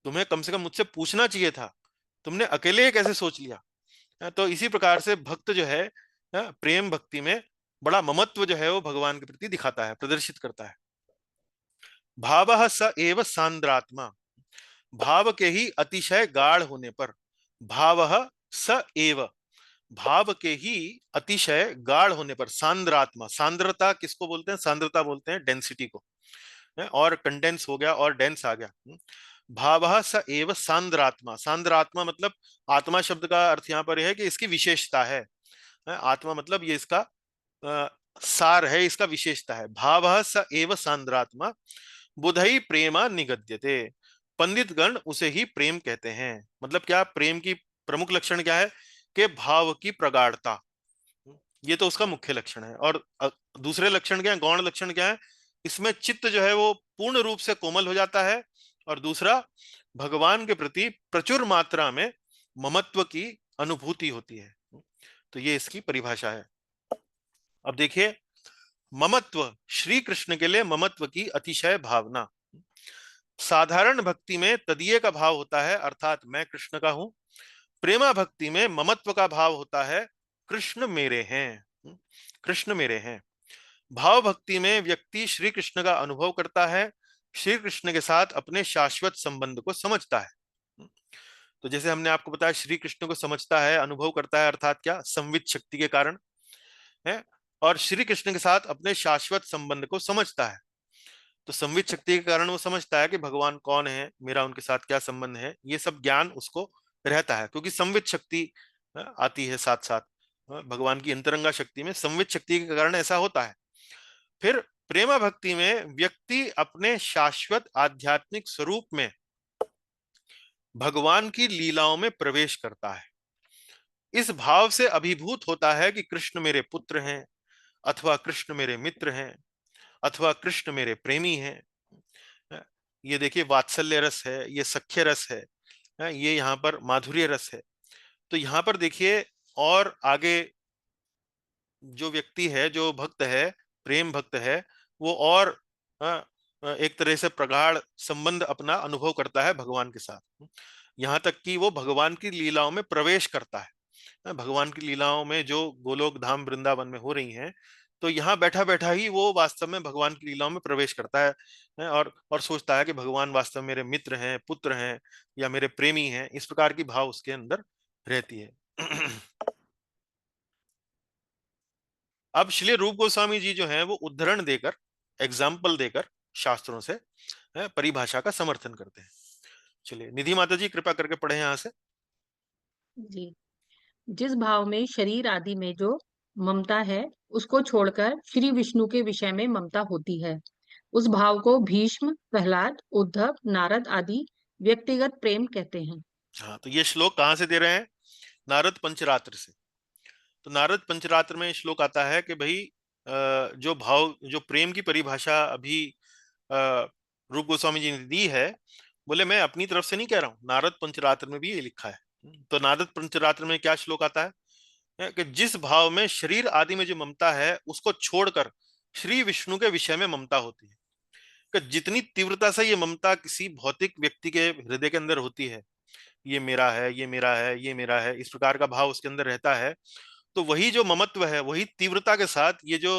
तुम्हें कम से कम मुझसे पूछना चाहिए था, तुमने अकेले ये कैसे सोच लिया। तो इसी प्रकार से भक्त जो है प्रेम भक्ति में बड़ा ममत्व जो है वो भगवान के प्रति दिखाता है, प्रदर्शित करता है। भावः स एव सांद्रात्मा, भाव के ही अतिशय गाढ़ होने पर, भावः स एव, भाव के ही अतिशय गाढ़ होने पर, सांद्रात्मा, सांद्रता किसको बोलते हैं? सांद्रता बोलते हैं डेंसिटी को, और कंडेंस हो गया और डेंस आ गया। भावः स एव सांद्रात्मा, सांद्रात्मा मतलब आत्मा शब्द का अर्थ यहाँ पर यह है कि इसकी विशेषता है। आत्मा मतलब ये इसका सार है, इसका विशेषता है। भावः स एव सांद्रात्मा बुधई प्रेमा निगद्यते, पंडित गण उसे ही प्रेम कहते हैं। मतलब क्या? प्रेम की प्रमुख लक्षण क्या है? कि भाव की प्रगाढ़ता, ये तो उसका मुख्य लक्षण है। और दूसरे लक्षण क्या है? गौण लक्षण क्या है? इसमें चित्त जो है वो पूर्ण रूप से कोमल हो जाता है। और दूसरा, भगवान के प्रति प्रचुर मात्रा में ममत्व की अनुभूति होती है। तो ये इसकी परिभाषा है। अब देखिए, ममत्व, श्री कृष्ण के लिए ममत्व की अतिशय भावना। साधारण भक्ति में तदीय का भाव होता है, अर्थात मैं कृष्ण का हूं। प्रेमा भक्ति में ममत्व का भाव होता है, कृष्ण मेरे हैं, कृष्ण मेरे हैं। भाव भक्ति में व्यक्ति श्री कृष्ण का अनुभव करता है, श्री कृष्ण के साथ अपने शाश्वत संबंध को समझता है। तो जैसे हमने आपको बताया, श्री कृष्ण को समझता है, अनुभव करता है, अर्थात क्या? संवित शक्ति के कारण है। और श्री कृष्ण के साथ अपने शाश्वत संबंध को समझता है। तो संवित शक्ति के कारण वो समझता है कि भगवान कौन है, मेरा उनके साथ क्या संबंध है, ये सब ज्ञान उसको रहता है, क्योंकि संवित शक्ति आती है साथ साथ। भगवान की अंतरंगा शक्ति में संवित शक्ति के कारण ऐसा होता है। फिर प्रेमा भक्ति में व्यक्ति अपने शाश्वत आध्यात्मिक स्वरूप में भगवान की लीलाओं में प्रवेश करता है। इस भाव से अभिभूत होता है कि कृष्ण मेरे पुत्र हैं, अथवा कृष्ण मेरे मित्र हैं, अथवा कृष्ण मेरे प्रेमी हैं। ये देखिए वात्सल्य रस है, ये सख्य रस है, ये यहाँ पर माधुर्य रस है। तो यहाँ पर देखिए और आगे जो व्यक्ति है, जो भक्त है, प्रेम भक्त है, वो और एक तरह से प्रगाढ़ संबंध अपना अनुभव करता है भगवान के साथ, यहाँ तक कि वो भगवान की लीलाओं में प्रवेश करता है। भगवान की लीलाओं में जो गोलोक धाम वृंदावन में हो रही हैं, तो यहाँ बैठा बैठा ही वो वास्तव में भगवान की लीलाओं में प्रवेश करता है और सोचता है कि भगवान वास्तव में मेरे मित्र हैं, पुत्र हैं या मेरे प्रेमी हैं। इस प्रकार की भाव उसके अंदर रहती है। अब श्री रूप गोस्वामी जी जो हैं वो उद्धरण देकर, एग्जाम्पल देकर शास्त्रों से परिभाषा का समर्थन करते हैं। चलिए निधि माता जी कृपा करके पढ़े यहाँ से। जी। जिस भाव में शरीर आदि में जो ममता है, उसको छोड़कर श्री विष्णु के विषय में ममता होती है, उस भाव को भीष्म, प्रहलाद, उद्धव, नारद आदि व्यक्तिगत प्रेम कहते हैं। हाँ, तो ये श्लोक कहाँ से दे रहे हैं? नारद पंचरात्र से। तो नारद पंचरात्र में श्लोक आता है कि भाई जो भाव, जो प्रेम की परिभाषा अभी रूप गोस्वामी जी ने दी है, बोले मैं अपनी तरफ से नहीं कह रहा हूं, नारद पंचरात्र में भी ये लिखा है। तो नारद पंचरात्र में क्या श्लोक आता है कि जिस भाव में शरीर आदि में जो ममता है उसको छोड़कर श्री विष्णु के विषय में ममता होती है, कि जितनी तीव्रता से ये ममता किसी भौतिक व्यक्ति के हृदय के अंदर होती है, ये मेरा है, ये मेरा है, ये मेरा है, इस प्रकार का भाव उसके अंदर रहता है, तो वही जो ममत्व है, वही तीव्रता के साथ ये जो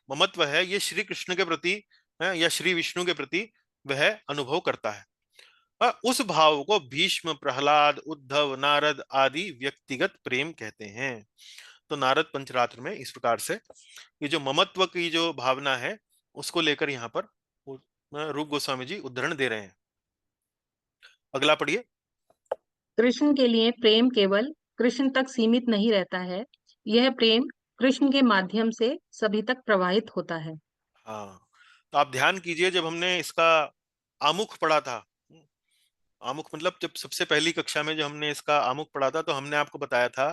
ममत्व है, ये श्री कृष्ण के प्रति या श्री विष्णु के प्रति वह अनुभव करता है। उस भाव को भीष्म, प्रहलाद, उद्धव, नारद आदि व्यक्तिगत प्रेम कहते हैं। तो नारद पंचरात्र में इस प्रकार से ये जो ममत्व की जो भावना है उसको लेकर यहाँ पर रूप गोस्वामी जी उद्धरण दे रहे हैं। अगला पढ़िए। कृष्ण के लिए प्रेम केवल कृष्ण तक सीमित नहीं रहता है, यह प्रेम कृष्ण के माध्यम से सभी तक प्रवाहित होता है। हाँ, तो आप ध्यान कीजिए, जब हमने इसका आमुख पढ़ा था, आमुख मतलब जब सबसे पहली कक्षा में जो हमने इसका आमुख पढ़ा था, तो हमने आपको बताया था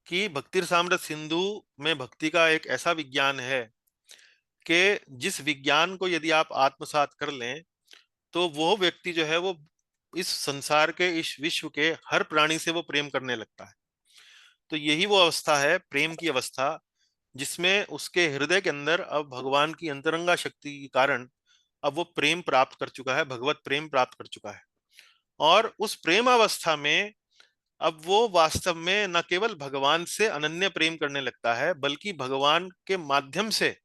कि भक्तिरसामृत सिंधु में भक्ति का एक ऐसा विज्ञान है कि जिस विज्ञान को यदि आप आत्मसात कर लें तो वो व्यक्ति जो है वो इस संसार के, इस विश्व के हर प्राणी से वो प्रेम करने लगता है। तो यही वो अवस्था है, प्रेम की अवस्था, जिसमें उसके हृदय के अंदर अब भगवान की अंतरंगा शक्ति के कारण अब वो प्रेम प्राप्त कर चुका है, भगवत प्रेम प्राप्त कर चुका है। और उस प्रेमावस्था में अब वो वास्तव में न केवल भगवान से अनन्य प्रेम करने लगता है, बल्कि भगवान के माध्यम से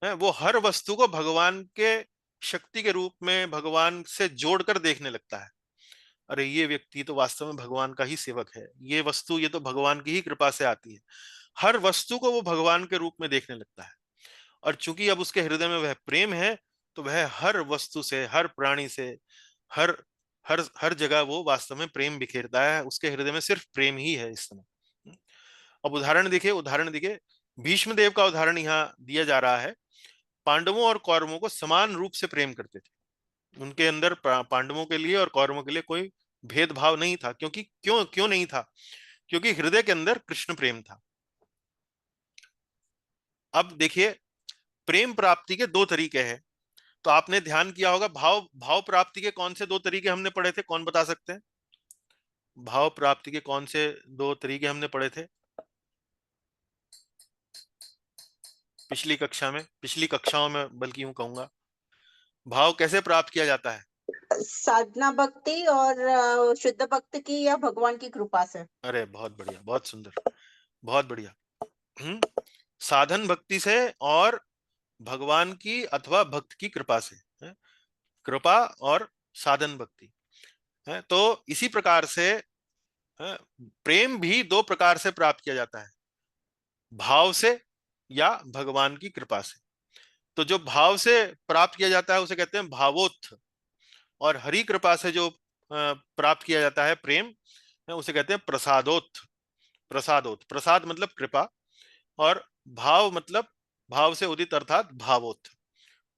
वो हर वस्तु को भगवान के शक्ति के रूप में भगवान से जोड़कर देखने लगता है। अरे ये व्यक्ति तो वास्तव में भगवान का ही सेवक है, ये वस्तु ये तो भगवान की ही कृपा से आती है। हर वस्तु को वो भगवान के रूप में देखने लगता है। और चूंकि अब उसके हृदय में वह प्रेम है, तो वह हर वस्तु से, हर प्राणी से, हर हर हर जगह वो वास्तव में प्रेम बिखेरता है। उसके हृदय में सिर्फ प्रेम ही है इस समय। अब उदाहरण देखिए, भीष्म देव का उदाहरण यहाँ दिया जा रहा है। पांडवों और कौरवों को समान रूप से प्रेम करते थे। उनके अंदर पांडवों के लिए और कौरवों के लिए कोई भेदभाव नहीं था। क्योंकि क्यों क्यों नहीं था? क्योंकि हृदय के अंदर कृष्ण प्रेम था। अब देखिए, प्रेम प्राप्ति के दो तरीके हैं। तो आपने ध्यान किया होगा, भाव भाव प्राप्ति के कौन से दो तरीके हमने पढ़े थे? कौन बता सकते हैं? भाव प्राप्ति के कौन से दो तरीके हमने पढ़े थे पिछली कक्षा में, पिछली कक्षाओं में बल्कि यूं कहूंगा? भाव कैसे प्राप्त किया जाता है? साधना भक्ति और शुद्ध भक्ति की या भगवान की कृपा से। अरे बहुत बढ़िया, बहुत सुंदर, बहुत बढ़िया। साधन भक्ति से और भगवान की अथवा भक्त की कृपा से, कृपा और साधन भक्ति है। तो इसी प्रकार से प्रेम भी दो प्रकार से प्राप्त किया जाता है, भाव से या भगवान की कृपा से। तो जो भाव से प्राप्त किया जाता है उसे कहते हैं भावोत्थ, और हरि कृपा से जो प्राप्त किया जाता है प्रेम, उसे कहते हैं प्रसादोत्थ। प्रसाद मतलब कृपा, और भाव मतलब भाव से उदित अर्थात भावोत्थ।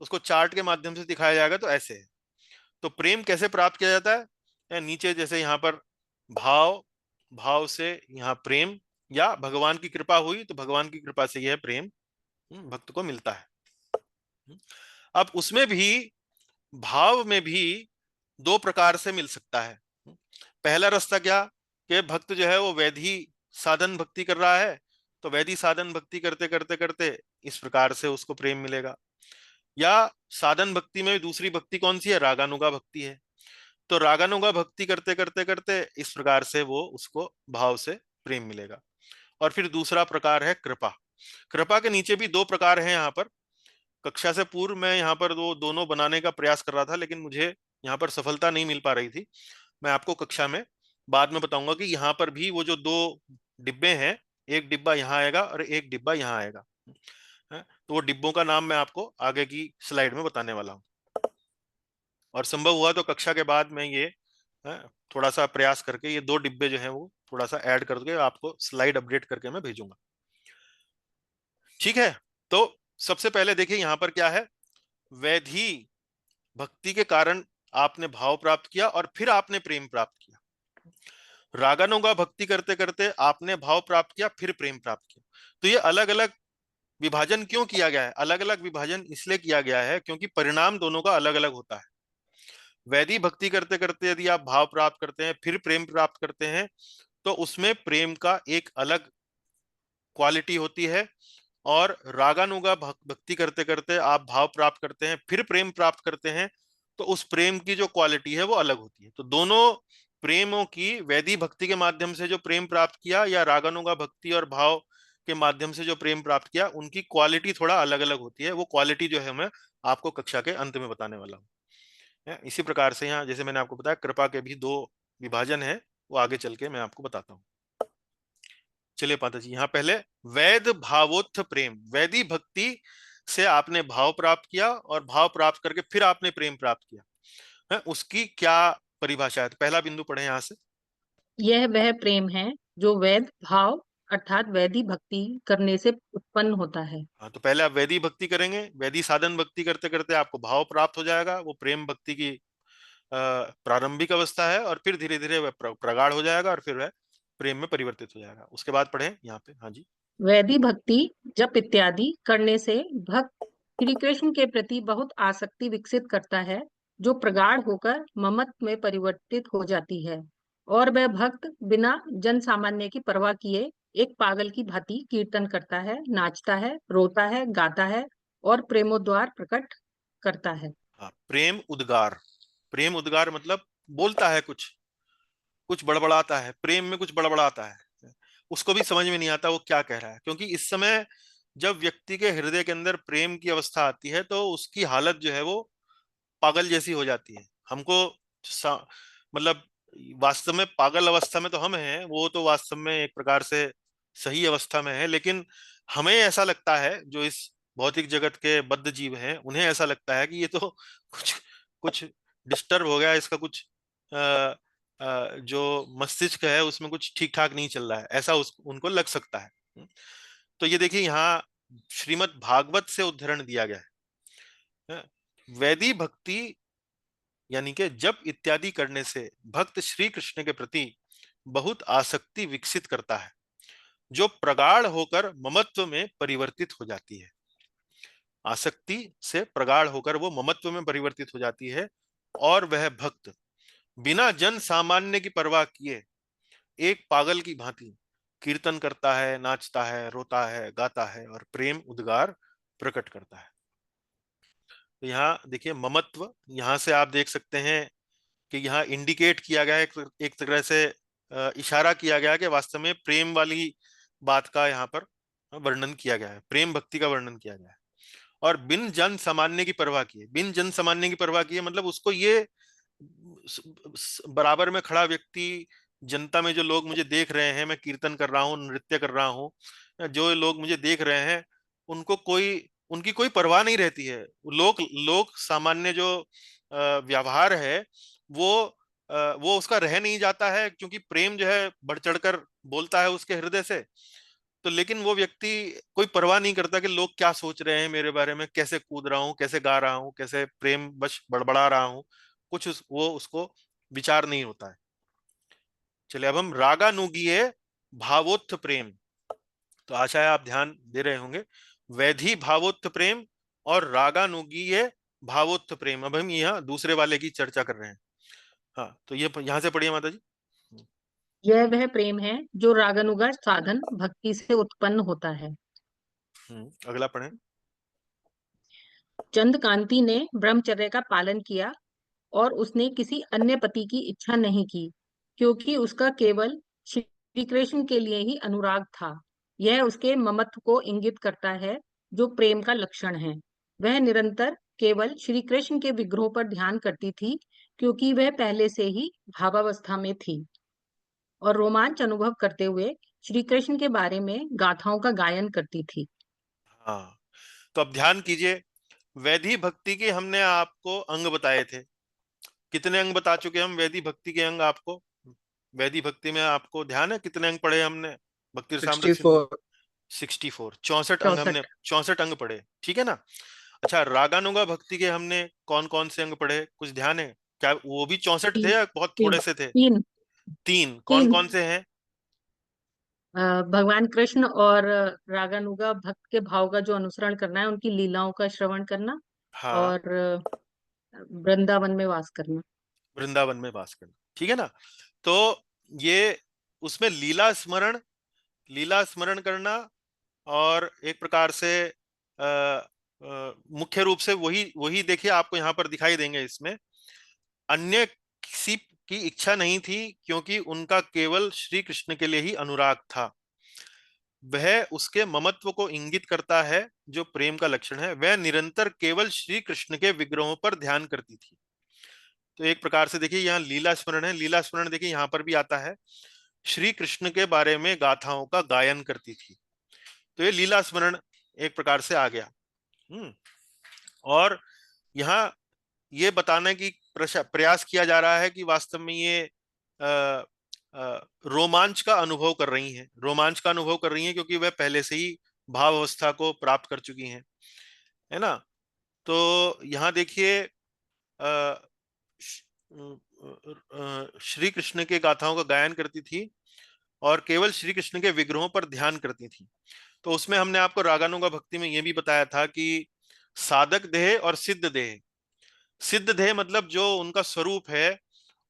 उसको चार्ट के माध्यम से दिखाया जाएगा तो ऐसे है। तो प्रेम कैसे प्राप्त किया जाता है? नीचे जैसे यहाँ पर भाव, भाव से यहाँ प्रेम, या भगवान की कृपा हुई तो भगवान की कृपा से यह प्रेम भक्त को मिलता है। अब उसमें भी, भाव में भी दो प्रकार से मिल सकता है। पहला रास्ता क्या, कि भक्त जो है वो वैधि साधन भक्ति कर रहा है, तो वैधि साधन भक्ति करते करते करते इस प्रकार से उसको प्रेम मिलेगा। या साधन भक्ति में दूसरी भक्ति कौन सी है, रागानुगा भक्ति है। तो रागानुगा भक्ति करते करते करते इस प्रकार से वो उसको भाव से प्रेम मिलेगा। और फिर दूसरा प्रकार है कृपा। कृपा के नीचे भी दो प्रकार हैं। यहाँ पर कक्षा से पूर्व मैं यहाँ पर दोनों बनाने का प्रयास कर रहा था, लेकिन मुझे यहाँ पर सफलता नहीं मिल पा रही थी। मैं आपको कक्षा में बाद में बताऊंगा कि यहाँ पर भी वो जो दो डिब्बे हैं, एक डिब्बा यहाँ आएगा और एक डिब्बा यहाँ आएगा। तो वो डिब्बों का नाम मैं आपको आगे की स्लाइड में बताने वाला हूँ। और संभव हुआ तो कक्षा के बाद में ये थोड़ा सा प्रयास करके ये दो डिब्बे जो हैं वो थोड़ा सा ऐड करके आपको स्लाइड अपडेट करके मैं भेजूंगा। ठीक है, तो सबसे पहले देखिए यहाँ पर क्या है, वैधि भक्ति के कारण आपने भाव प्राप्त किया और फिर आपने प्रेम प्राप्त किया। रागानुगा भक्ति करते करते आपने भाव प्राप्त किया, फिर प्रेम प्राप्त किया। तो ये अलग अलग विभाजन क्यों किया गया है? अलग अलग विभाजन इसलिए किया गया है क्योंकि परिणाम दोनों का अलग अलग होता है। वैधि भक्ति करते करते यदि आप भाव प्राप्त करते हैं, फिर प्रेम प्राप्त करते हैं, तो उसमें प्रेम का एक अलग क्वालिटी होती है। और रागानुगा भक्ति करते करते आप भाव प्राप्त करते हैं, फिर प्रेम प्राप्त करते हैं, तो उस प्रेम की जो क्वालिटी है वो अलग होती है। तो दोनों प्रेमों की, वैधि भक्ति के माध्यम से जो प्रेम प्राप्त किया या रागानुगा भक्ति और भाव के माध्यम से जो प्रेम प्राप्त किया, उनकी क्वालिटी थोड़ा अलग अलग होती है। वो क्वालिटी जो है मैं आपको कक्षा के अंत में बताने वाला हूँ। इसी प्रकार से यहाँ जैसे मैंने आपको बताया, कृपा के भी दो विभाजन है, वो आगे चल के मैं आपको बताता हूँ। चलिए पाता जी, यहाँ पहले वैध भावोत्थ प्रेम, वैधि भक्ति से आपने भाव प्राप्त किया और भाव प्राप्त करके फिर आपने प्रेम प्राप्त किया है, उसकी क्या परिभाषा है? तो पहला बिंदु पढ़े यहाँ से। यह वह प्रेम है जो वैध भाव अर्थात वैधि भक्ति करने से उत्पन्न होता है। हाँ, तो पहले आप वैधि भक्ति करेंगे, वैधि साधन भक्ति करते करते आपको भाव प्राप्त हो जाएगा, वो प्रेम भक्ति की प्रारंभिक अवस्था है, और फिर धीरे धीरे वह प्रगाढ़ हो जाएगा और फिर वह प्रेम में परिवर्तित हो जाएगा। उसके बाद पढ़े यहाँ पे। हाँ जी। वैधि भक्ति जप इत्यादि करने से भक्त श्री कृष्ण के प्रति बहुत आसक्ति विकसित करता है, जो प्रगाढ़ होकर ममत्व में परिवर्तित हो जाती है, और वह भक्त बिना जन सामान्य की परवाह किए एक पागल की भांति कीर्तन करता है, नाचता है, रोता है, गाता है और प्रेमोद्गार प्रकट करता है। हाँ, प्रेम उद्गार। प्रेम उद्गार मतलब बोलता है, कुछ कुछ बड़बड़ाता है, प्रेम में कुछ बड़बड़ाता है, उसको भी समझ में नहीं आता वो क्या कह रहा है। क्योंकि इस समय जब व्यक्ति के हृदय के अंदर प्रेम की अवस्था आती है तो उसकी हालत जो है वो पागल जैसी हो जाती है। हमको मतलब वास्तव में पागल अवस्था में तो हम हैं, वो तो वास्तव में एक प्रकार से सही अवस्था में है, लेकिन हमें ऐसा लगता है, जो इस भौतिक जगत के बद्ध जीव हैं, उन्हें ऐसा लगता है कि ये तो कुछ कुछ डिस्टर्ब हो गया, इसका कुछ जो मस्तिष्क है उसमें कुछ ठीक ठाक नहीं चल रहा है, ऐसा उनको लग सकता है। तो ये देखिए यहाँ श्रीमद् भागवत से उद्धरण दिया गया है। वैधि भक्ति यानी कि जप इत्यादि करने से भक्त श्री कृष्ण के प्रति बहुत आसक्ति विकसित करता है, जो प्रगाढ़ होकर ममत्व में परिवर्तित हो जाती है। आसक्ति से प्रगाढ़ होकर वो ममत्व में परिवर्तित हो जाती है, और वह भक्त बिना जन सामान्य की परवाह किए एक पागल की भांति कीर्तन करता है, नाचता है, रोता है, गाता है और प्रेम उद्गार प्रकट करता है। तो यहाँ देखिए ममत्व, यहाँ से आप देख सकते हैं कि यहाँ इंडिकेट किया गया है, एक तरह से इशारा किया गया कि वास्तव में प्रेम वाली बात का यहाँ पर वर्णन किया गया है, प्रेम भक्ति का वर्णन किया गया है। और बिन जन सामान्य की परवाह किए, बिन जन सामान्य की परवाह किए मतलब उसको ये बराबर में खड़ा व्यक्ति, जनता में जो लोग मुझे देख रहे हैं, मैं कीर्तन कर रहा हूँ, नृत्य कर रहा हूँ, जो लोग मुझे देख रहे हैं, उनको उनकी कोई परवाह नहीं रहती है। लोग सामान्य जो व्यवहार है वो उसका रह नहीं जाता है, क्योंकि प्रेम जो है बढ़ चढ़कर बोलता है उसके हृदय से। तो लेकिन वो व्यक्ति कोई परवाह नहीं करता कि लोग क्या सोच रहे हैं मेरे बारे में, कैसे कूद रहा हूँ, कैसे गा रहा हूँ, कैसे प्रेम बस बड़बड़ा रहा हूँ, कुछ वो उसको विचार नहीं होता है। चलिए अब हम रागानुगीय भावोत्थ प्रेम, तो आशा है आप ध्यान दे रहे होंगे। वैधी भावोत्थ प्रेम और रागानुगीय भावोत्थ प्रेम, अब हम यहाँ दूसरे वाले की चर्चा कर रहे हैं। हाँ, तो ये यहाँ से पढ़िए माता जी। यह वह प्रेम है जो रागानुगा साधन भक्ति से उत्पन्न होता है। अगला पढ़ें। चंद्रकांति ने ब्रह्मचर्य का पालन किया और उसने किसी अन्य पति की इच्छा नहीं की, क्योंकि उसका केवल श्री कृष्ण के लिए ही अनुराग था। यह उसके ममत्व को इंगित करता है, जो प्रेम का लक्षण है। वह निरंतर केवल श्री कृष्ण के विग्रहों पर ध्यान करती थी, क्योंकि वह पहले से ही भावावस्था में थी और रोमांच अनुभव करते हुए श्री कृष्ण के बारे में गाथाओं का गायन करती थी। हाँ, तो अब ध्यान कीजिए, वैधी भक्ति के हमने आपको अंग बताए थे। कितने अंग बता चुके हम वैधी भक्ति के अंग आपको? वैधी भक्ति में आपको ध्यान है कितने अंग पढ़े हमने भक्ति रसामृत सिंधु? 64 64 अंग हमने 64 अंग पढ़े, ठीक है ना। अच्छा, रागानुगा भक्ति के हमने कौन कौन से अंग पढ़े, कुछ ध्यान है क्या? वो भी 64 थे या बहुत थोड़े से थे? तीन कौन कौन से हैं? भगवान कृष्ण और रागानुगा भक्त के भाव का जो अनुसरण करना है, उनकी लीलाओं का श्रवण करना, हाँ, और वृंदावन में वास करना। वृंदावन में वास करना, ठीक है ना। तो ये उसमें लीला स्मरण करना, और एक प्रकार से मुख्य रूप से वही वही देखिए आपको यहाँ पर दिखाई देंगे। इसमें अन्य किसी की इच्छा नहीं थी, क्योंकि उनका केवल श्री कृष्ण के लिए ही अनुराग था। वह उसके ममत्व को इंगित करता है, जो प्रेम का लक्षण है। वह निरंतर केवल श्री कृष्ण के विग्रहों पर ध्यान करती थी। तो एक प्रकार से देखिए यहाँ लीला स्मरण है। लीला स्मरण देखिए यहाँ पर भी आता है, श्री कृष्ण के बारे में गाथाओं का गायन करती थी। तो ये लीला स्मरण एक प्रकार से आ गया। और यहाँ ये बताने की प्रयास किया जा रहा है कि वास्तव में ये रोमांच का अनुभव कर रही हैं, रोमांच का अनुभव कर रही हैं, क्योंकि वह पहले से ही भाव अवस्था को प्राप्त कर चुकी हैं, है ना। तो यहाँ देखिए श्री कृष्ण के गाथाओं का गायन करती थी और केवल श्री कृष्ण के विग्रहों पर ध्यान करती थी। तो उसमें हमने आपको रागानुगा भक्ति में यह भी बताया था कि साधक देह और सिद्ध देह। सिद्ध देह मतलब जो उनका स्वरूप है,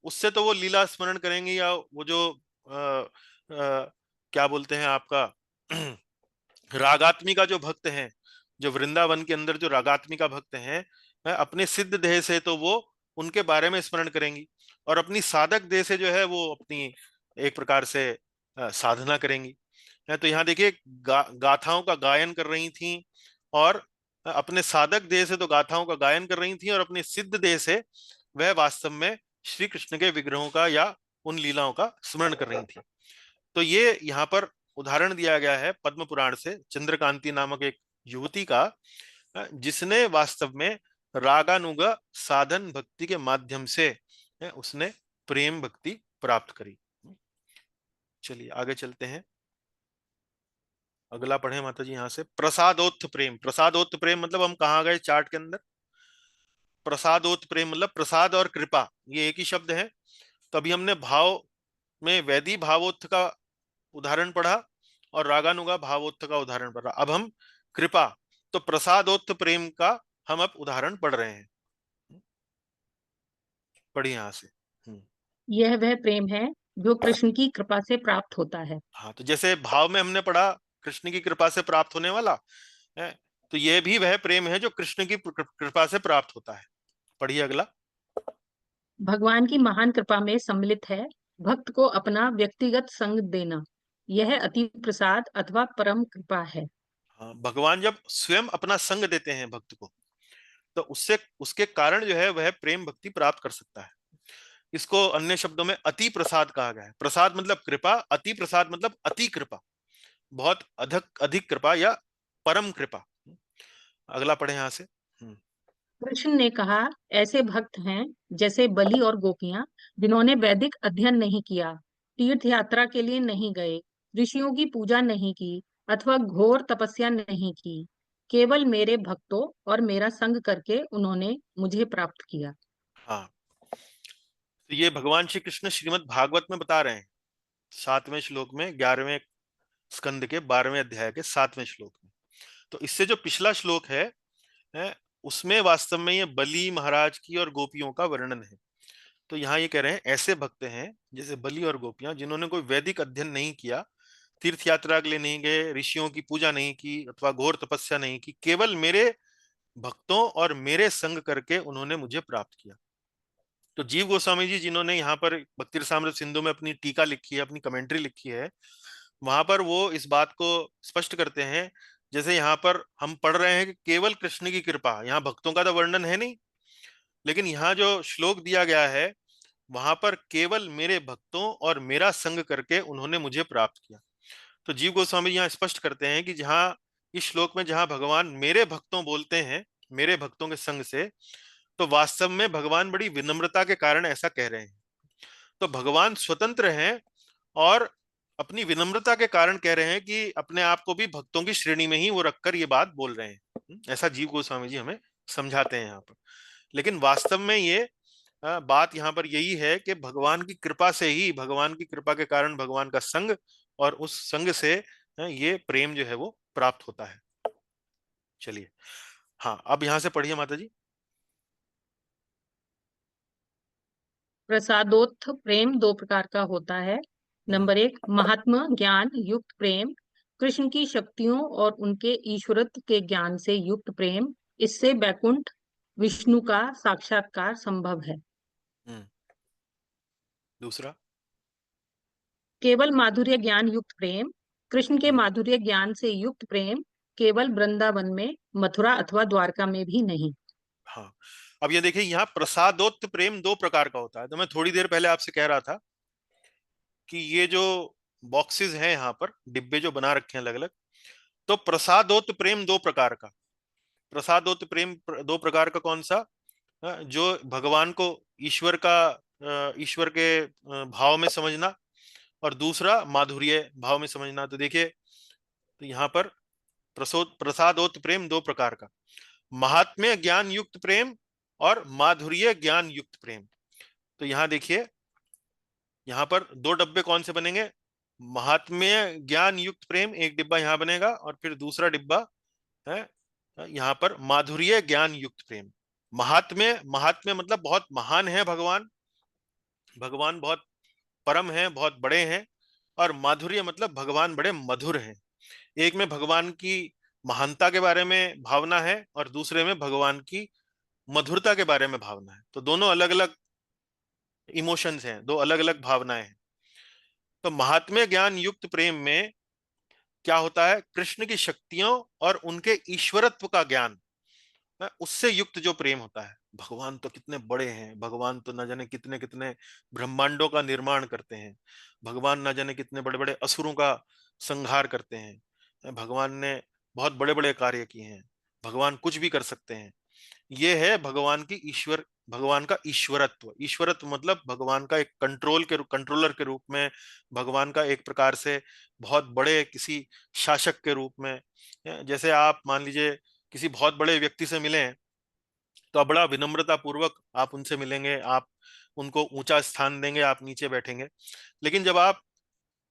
उससे तो वो लीला स्मरण करेंगे, या वो जो क्या बोलते हैं आपका रागात्मी का जो भक्त हैं, जो वृंदावन के अंदर जो रागात्मी का भक्त हैं, अपने सिद्ध देह से तो वो उनके बारे में स्मरण करेंगी, और अपनी साधक देह से जो है वो अपनी एक प्रकार से साधना करेंगी। तो यहाँ देखिए गाथाओं का गायन कर रही थी, और अपने साधक देह से तो गाथाओं का गायन कर रही थी, और अपने सिद्ध देह से वह वास्तव में श्री कृष्ण के विग्रहों का या उन लीलाओं का स्मरण कर रही थी। तो ये यहाँ पर उदाहरण दिया गया है पद्म पुराण से, चंद्रकांति नामक एक युवती का, जिसने वास्तव में रागानुगा साधन भक्ति के माध्यम से उसने प्रेम भक्ति प्राप्त करी। चलिए आगे चलते हैं, अगला पढ़े माता जी यहाँ से। प्रसादोत्थ प्रेम। प्रसादोत्थ प्रेम मतलब हम कहाँ गए चार्ट के अंदर? प्रसादोत्थ प्रेम मतलब प्रसाद और कृपा, ये एक ही शब्द है। तो अभी हमने भाव में वैदी भावोत्थ का उदाहरण पढ़ा और रागानुगा भावोत्थ का उदाहरण पढ़ा। अब हम कृपा, तो प्रसादोत्थ प्रेम का हम अब उदाहरण पढ़ रहे हैं। पढ़िए यहाँ से। यह वह प्रेम है जो कृष्ण की कृपा से प्राप्त होता है। हाँ, तो जैसे भाव में हमने पढ़ा कृष्ण की कृपा से प्राप्त होने वाला है, तो यह भी वह प्रेम है जो कृष्ण की कृपा से प्राप्त होता है। पढ़िए अगला। भगवान की महान कृपा में सम्मिलित है भक्त को अपना व्यक्तिगत संग देना। यह अति प्रसाद अथवा परम कृपा है। हाँ, भगवान जब स्वयं अपना संग देते हैं भक्त को, तो उससे उसके कारण जो है वह प्रेम भक्ति प्राप्त कर सकता है। इसको अन्य शब्दों में अति प्रसाद कहा गया है। प्रसाद मतलब कृपा, अति प्रसाद मतलब अति कृपा, बहुत अधिक कृपा या परम कृपा। अगला पढ़े यहाँ से। कृष्ण ने कहा, ऐसे भक्त हैं जैसे बलि और गोपियां, जिन्होंने वैदिक अध्ययन नहीं किया, तीर्थ यात्रा के लिए नहीं गए, ऋषियों की पूजा नहीं की, अथवा घोर तपस्या नहीं की, केवल मेरे भक्तों और मेरा संग करके उन्होंने मुझे प्राप्त किया। हाँ, तो ये भगवान श्री कृष्ण श्रीमद् भागवत में बता रहे हैं, 7वें श्लोक में, 11वें स्कंद के 12वें अध्याय के 7वें श्लोक में। तो इससे जो पिछला श्लोक है उसमें वास्तव में ये बलि महाराज की और गोपियों का वर्णन है। तो यहाँ ये कह रहे हैं ऐसे भक्त हैं जैसे बलि और गोपियां, जिन्होंने कोई वैदिक अध्ययन नहीं किया, तीर्थ यात्रा के लिए नहीं गए, ऋषियों की पूजा नहीं की अथवा घोर तपस्या नहीं की, केवल मेरे भक्तों और मेरे संग करके उन्होंने मुझे प्राप्त किया। तो जीव गोस्वामी जी, जिन्होंने यहाँ पर भक्ति रसामृत सिंधु में अपनी टीका लिखी है, अपनी कमेंट्री लिखी है, वहां पर वो इस बात को स्पष्ट करते हैं, जैसे यहाँ पर हम पढ़ रहे हैं कि केवल कृष्ण की कृपा, यहाँ भक्तों का तो वर्णन है नहीं, लेकिन यहाँ जो श्लोक दिया गया है वहां पर केवल मेरे भक्तों और मेरा संग करके उन्होंने मुझे प्राप्त किया। तो जीव गोस्वामी यहाँ स्पष्ट करते हैं कि जहाँ इस श्लोक में जहां भगवान मेरे भक्तों बोलते हैं, मेरे भक्तों के संग से, तो वास्तव में भगवान बड़ी विनम्रता के कारण ऐसा कह रहे हैं। तो भगवान स्वतंत्र हैं और अपनी विनम्रता के कारण कह रहे हैं कि अपने आप को भी भक्तों की श्रेणी में ही वो रखकर ये बात बोल रहे हैं। ऐसा जीव गोस्वामी जी हमें समझाते हैं यहाँ पर। लेकिन वास्तव में ये बात यहाँ पर यही है कि भगवान की कृपा से ही, भगवान की कृपा के कारण भगवान का संग, और उस संग से ये प्रेम जो है वो प्राप्त होता है। चलिए, हाँ, अब यहां से पढ़िए माता जी। प्रसादोत्थ प्रेम दो प्रकार का होता है। नंबर 1, महात्मा ज्ञान युक्त प्रेम, कृष्ण की शक्तियों और उनके ईश्वरत्व के ज्ञान से युक्त प्रेम, इससे बैकुंठ विष्णु का साक्षात्कार संभव है। दूसरा, केवल माधुर्य ज्ञान युक्त प्रेम, कृष्ण के माधुर्य ज्ञान से युक्त प्रेम केवल वृंदावन में, मथुरा अथवा द्वारका में भी नहीं। हाँ, अब ये देखिए, यहाँ प्रसादोत्त प्रेम दो प्रकार का होता है। तो मैं थोड़ी देर पहले आपसे कह रहा था कि ये जो बॉक्सेस हैं यहाँ पर, डिब्बे जो बना रखे हैं अलग अलग, तो प्रसादोत्त प्रेम दो प्रकार का, प्रसादोत्त प्रेम दो प्रकार का कौन सा? जो भगवान को ईश्वर का, ईश्वर के भाव में समझना, और दूसरा माधुर्य भाव में समझना। तो देखिए, तो यहाँ पर प्रसादोत्त प्रेम दो प्रकार का, महात्म्य ज्ञान युक्त प्रेम और माधुर्य ज्ञान युक्त प्रेम। तो यहाँ देखिए, यहाँ पर दो डब्बे कौन से बनेंगे? महात्म्य ज्ञान युक्त प्रेम एक डिब्बा यहाँ बनेगा, और फिर दूसरा डिब्बा है यहाँ पर माधुर्य ज्ञान युक्त प्रेम। महात्म्य, महात्म्य मतलब बहुत महान है भगवान, भगवान बहुत परम है, बहुत बड़े हैं। और माधुर्य मतलब भगवान बड़े मधुर हैं। एक में भगवान की महानता के बारे में भावना है और दूसरे में भगवान की मधुरता के बारे में भावना है। तो दोनों अलग अलग इमोशंस हैं, दो अलग अलग भावनाएं हैं। तो महात्म्य ज्ञान युक्त प्रेम में क्या होता है? कृष्ण की शक्तियों और उनके ईश्वरत्व का ज्ञान, उससे युक्त जो प्रेम होता है। भगवान तो कितने बड़े हैं, भगवान तो न जाने कितने कितने ब्रह्मांडों का निर्माण करते हैं, भगवान न जाने कितने बड़े बड़े असुरों का संहार करते हैं, भगवान ने बहुत बड़े बड़े कार्य किए हैं, भगवान कुछ भी कर सकते हैं। ये है भगवान की ईश्वर, भगवान का ईश्वरत्व। ईश्वरत्व मतलब भगवान का एक कंट्रोलर के रूप में, भगवान का एक प्रकार से बहुत बड़े किसी शासक के रूप में। जैसे आप मान लीजिए किसी बहुत बड़े व्यक्ति से मिले हैं, तो बड़ा विनम्रता पूर्वक आप उनसे मिलेंगे, आप उनको ऊंचा स्थान देंगे, आप नीचे बैठेंगे। लेकिन जब आप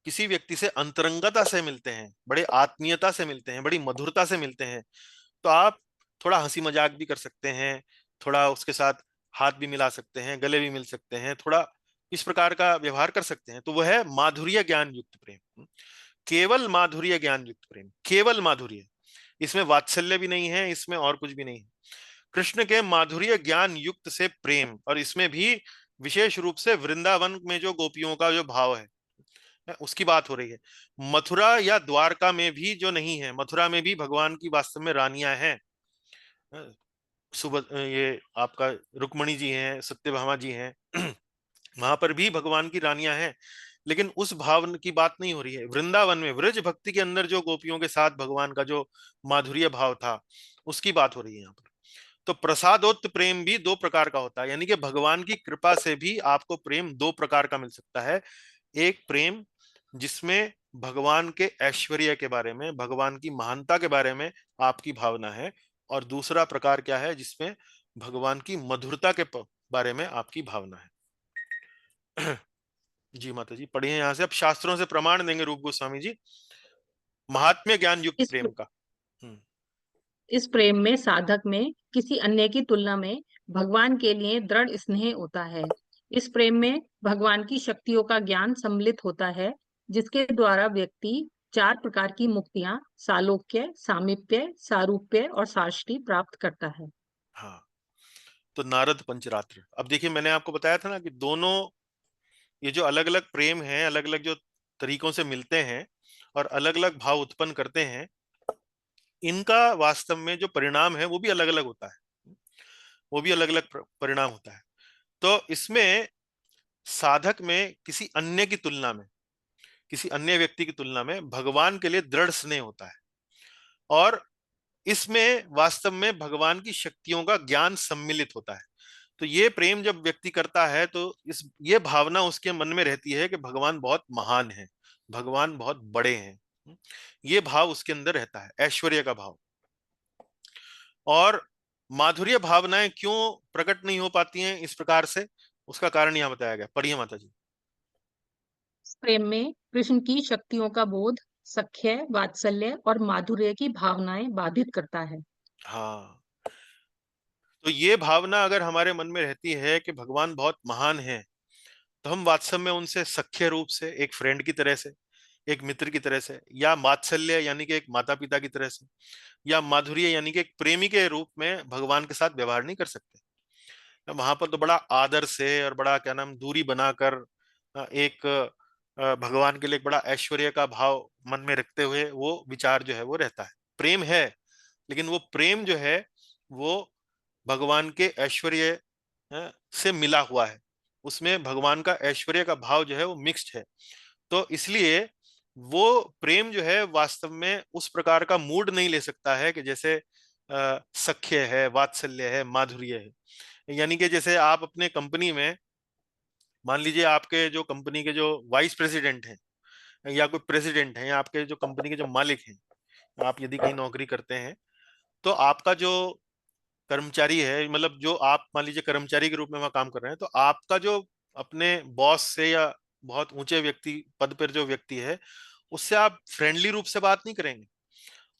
किसी व्यक्ति से अंतरंगता से मिलते हैं, बड़े आत्मीयता से मिलते हैं, बड़ी मधुरता से मिलते हैं, तो आप थोड़ा हंसी मजाक भी कर सकते हैं, थोड़ा उसके साथ हाथ भी मिला सकते हैं, गले भी मिल सकते हैं, थोड़ा इस प्रकार का व्यवहार कर सकते हैं। तो वह है माधुर्य ज्ञान युक्त प्रेम। केवल माधुर्य ज्ञान युक्त प्रेम, केवल माधुर्य, इसमें वात्सल्य भी नहीं है, इसमें और कुछ भी नहीं है। कृष्ण के माधुर्य ज्ञान युक्त से प्रेम, और इसमें भी विशेष रूप से वृंदावन में जो गोपियों का जो भाव है उसकी बात हो रही है। मथुरा या द्वारका में भी जो नहीं है, मथुरा में भी भगवान की वास्तव में रानियां हैं। ये आपका रुक्मणी जी हैं, सत्यभामा जी हैं, वहां पर भी भगवान की रानियां हैं। लेकिन उस भाव की बात नहीं हो रही है। वृंदावन में व्रज भक्ति के अंदर जो गोपियों के साथ भगवान का जो माधुर्य भाव था, उसकी बात हो रही है यहाँ पर। तो प्रसादोत्त प्रेम भी दो प्रकार का होता है, यानी कि भगवान की कृपा से भी आपको प्रेम दो प्रकार का मिल सकता है। एक प्रेम जिसमें भगवान के ऐश्वर्य के बारे में, भगवान की महानता के बारे में आपकी भावना है, और दूसरा प्रकार क्या है जिसमें भगवान की मधुरता के बारे में आपकी भावना है। जी माता जी, पढ़िए यहां से। अब शास्त्रों से प्रमाण देंगे रूप गोस्वामी जी महात्म्य ज्ञान युक्त इस प्रेम का। इस प्रेम में साधक में किसी अन्य की तुलना में भगवान के लिए दृढ़ स्नेह होता है। इस प्रेम में भगवान की शक्तियों का ज्ञान सम्मिलित होता है, जिसके द्वारा व्यक्ति 4 प्रकार की मुक्तियां सालोक्य, सामीप्य, सारूप्य और साष्टी प्राप्त करता है। हाँ, तो नारद पंचरात्र। अब देखिए, मैंने आपको बताया था ना कि दोनों ये जो अलग अलग प्रेम हैं, अलग अलग जो तरीकों से मिलते हैं और अलग अलग भाव उत्पन्न करते हैं, इनका वास्तव में जो परिणाम है वो भी अलग अलग होता है, वो भी अलग अलग परिणाम होता है। तो इसमें साधक में किसी अन्य की तुलना में, किसी अन्य व्यक्ति की तुलना में भगवान के लिए दृढ़ स्नेह होता है, और इसमें वास्तव में भगवान की शक्तियों का ज्ञान सम्मिलित होता है। तो ये प्रेम जब व्यक्ति करता है तो ये भावना उसके मन में रहती है कि भगवान बहुत महान है, भगवान बहुत बड़े हैं। ये भाव उसके अंदर रहता है, ऐश्वर्य का भाव। और माधुर्य भावनाएं क्यों प्रकट नहीं हो पाती हैं इस प्रकार से, उसका कारण यहां बताया गया। पढ़िए माता जी। इस प्रेम में कृष्ण की शक्तियों का बोध सख्य, वात्सल्य और माधुर्य की भावनाएं बाधित करता है। हाँ, तो ये भावना अगर हमारे मन में रहती है कि भगवान बहुत महान है, तो हम वास्तव में उनसे सख्य रूप से, एक फ्रेंड की तरह से, एक मित्र की तरह से, या वात्सल्य यानी कि एक माता पिता की तरह से, या माधुर्य यानी कि एक प्रेमी के रूप में भगवान के साथ व्यवहार नहीं कर सकते। वहां पर तो बड़ा आदर से और बड़ा क्या नाम दूरी बनाकर एक भगवान के लिए एक बड़ा ऐश्वर्य का भाव मन में रखते हुए वो विचार जो है वो रहता है। प्रेम है, लेकिन वो प्रेम जो है वो भगवान के ऐश्वर्य से मिला हुआ है, उसमें भगवान का ऐश्वर्य का भाव जो है वो मिक्स्ड है। तो इसलिए वो प्रेम जो है वास्तव में उस प्रकार का मूड नहीं ले सकता है कि जैसे सख्य है, वात्सल्य है, माधुर्य है। यानी कि जैसे आप अपने कंपनी में, मान लीजिए आपके जो कंपनी के जो वाइस प्रेसिडेंट हैं या कोई प्रेसिडेंट हैं, या आपके जो कंपनी के जो मालिक हैं, आप यदि कहीं नौकरी करते हैं, तो आपका जो कर्मचारी है, मतलब जो आप मान लीजिए कर्मचारी के रूप में वहां काम कर रहे हैं, तो आपका जो अपने बॉस से या बहुत ऊंचे व्यक्ति पद पर जो व्यक्ति है, उससे आप फ्रेंडली रूप से बात नहीं करेंगे,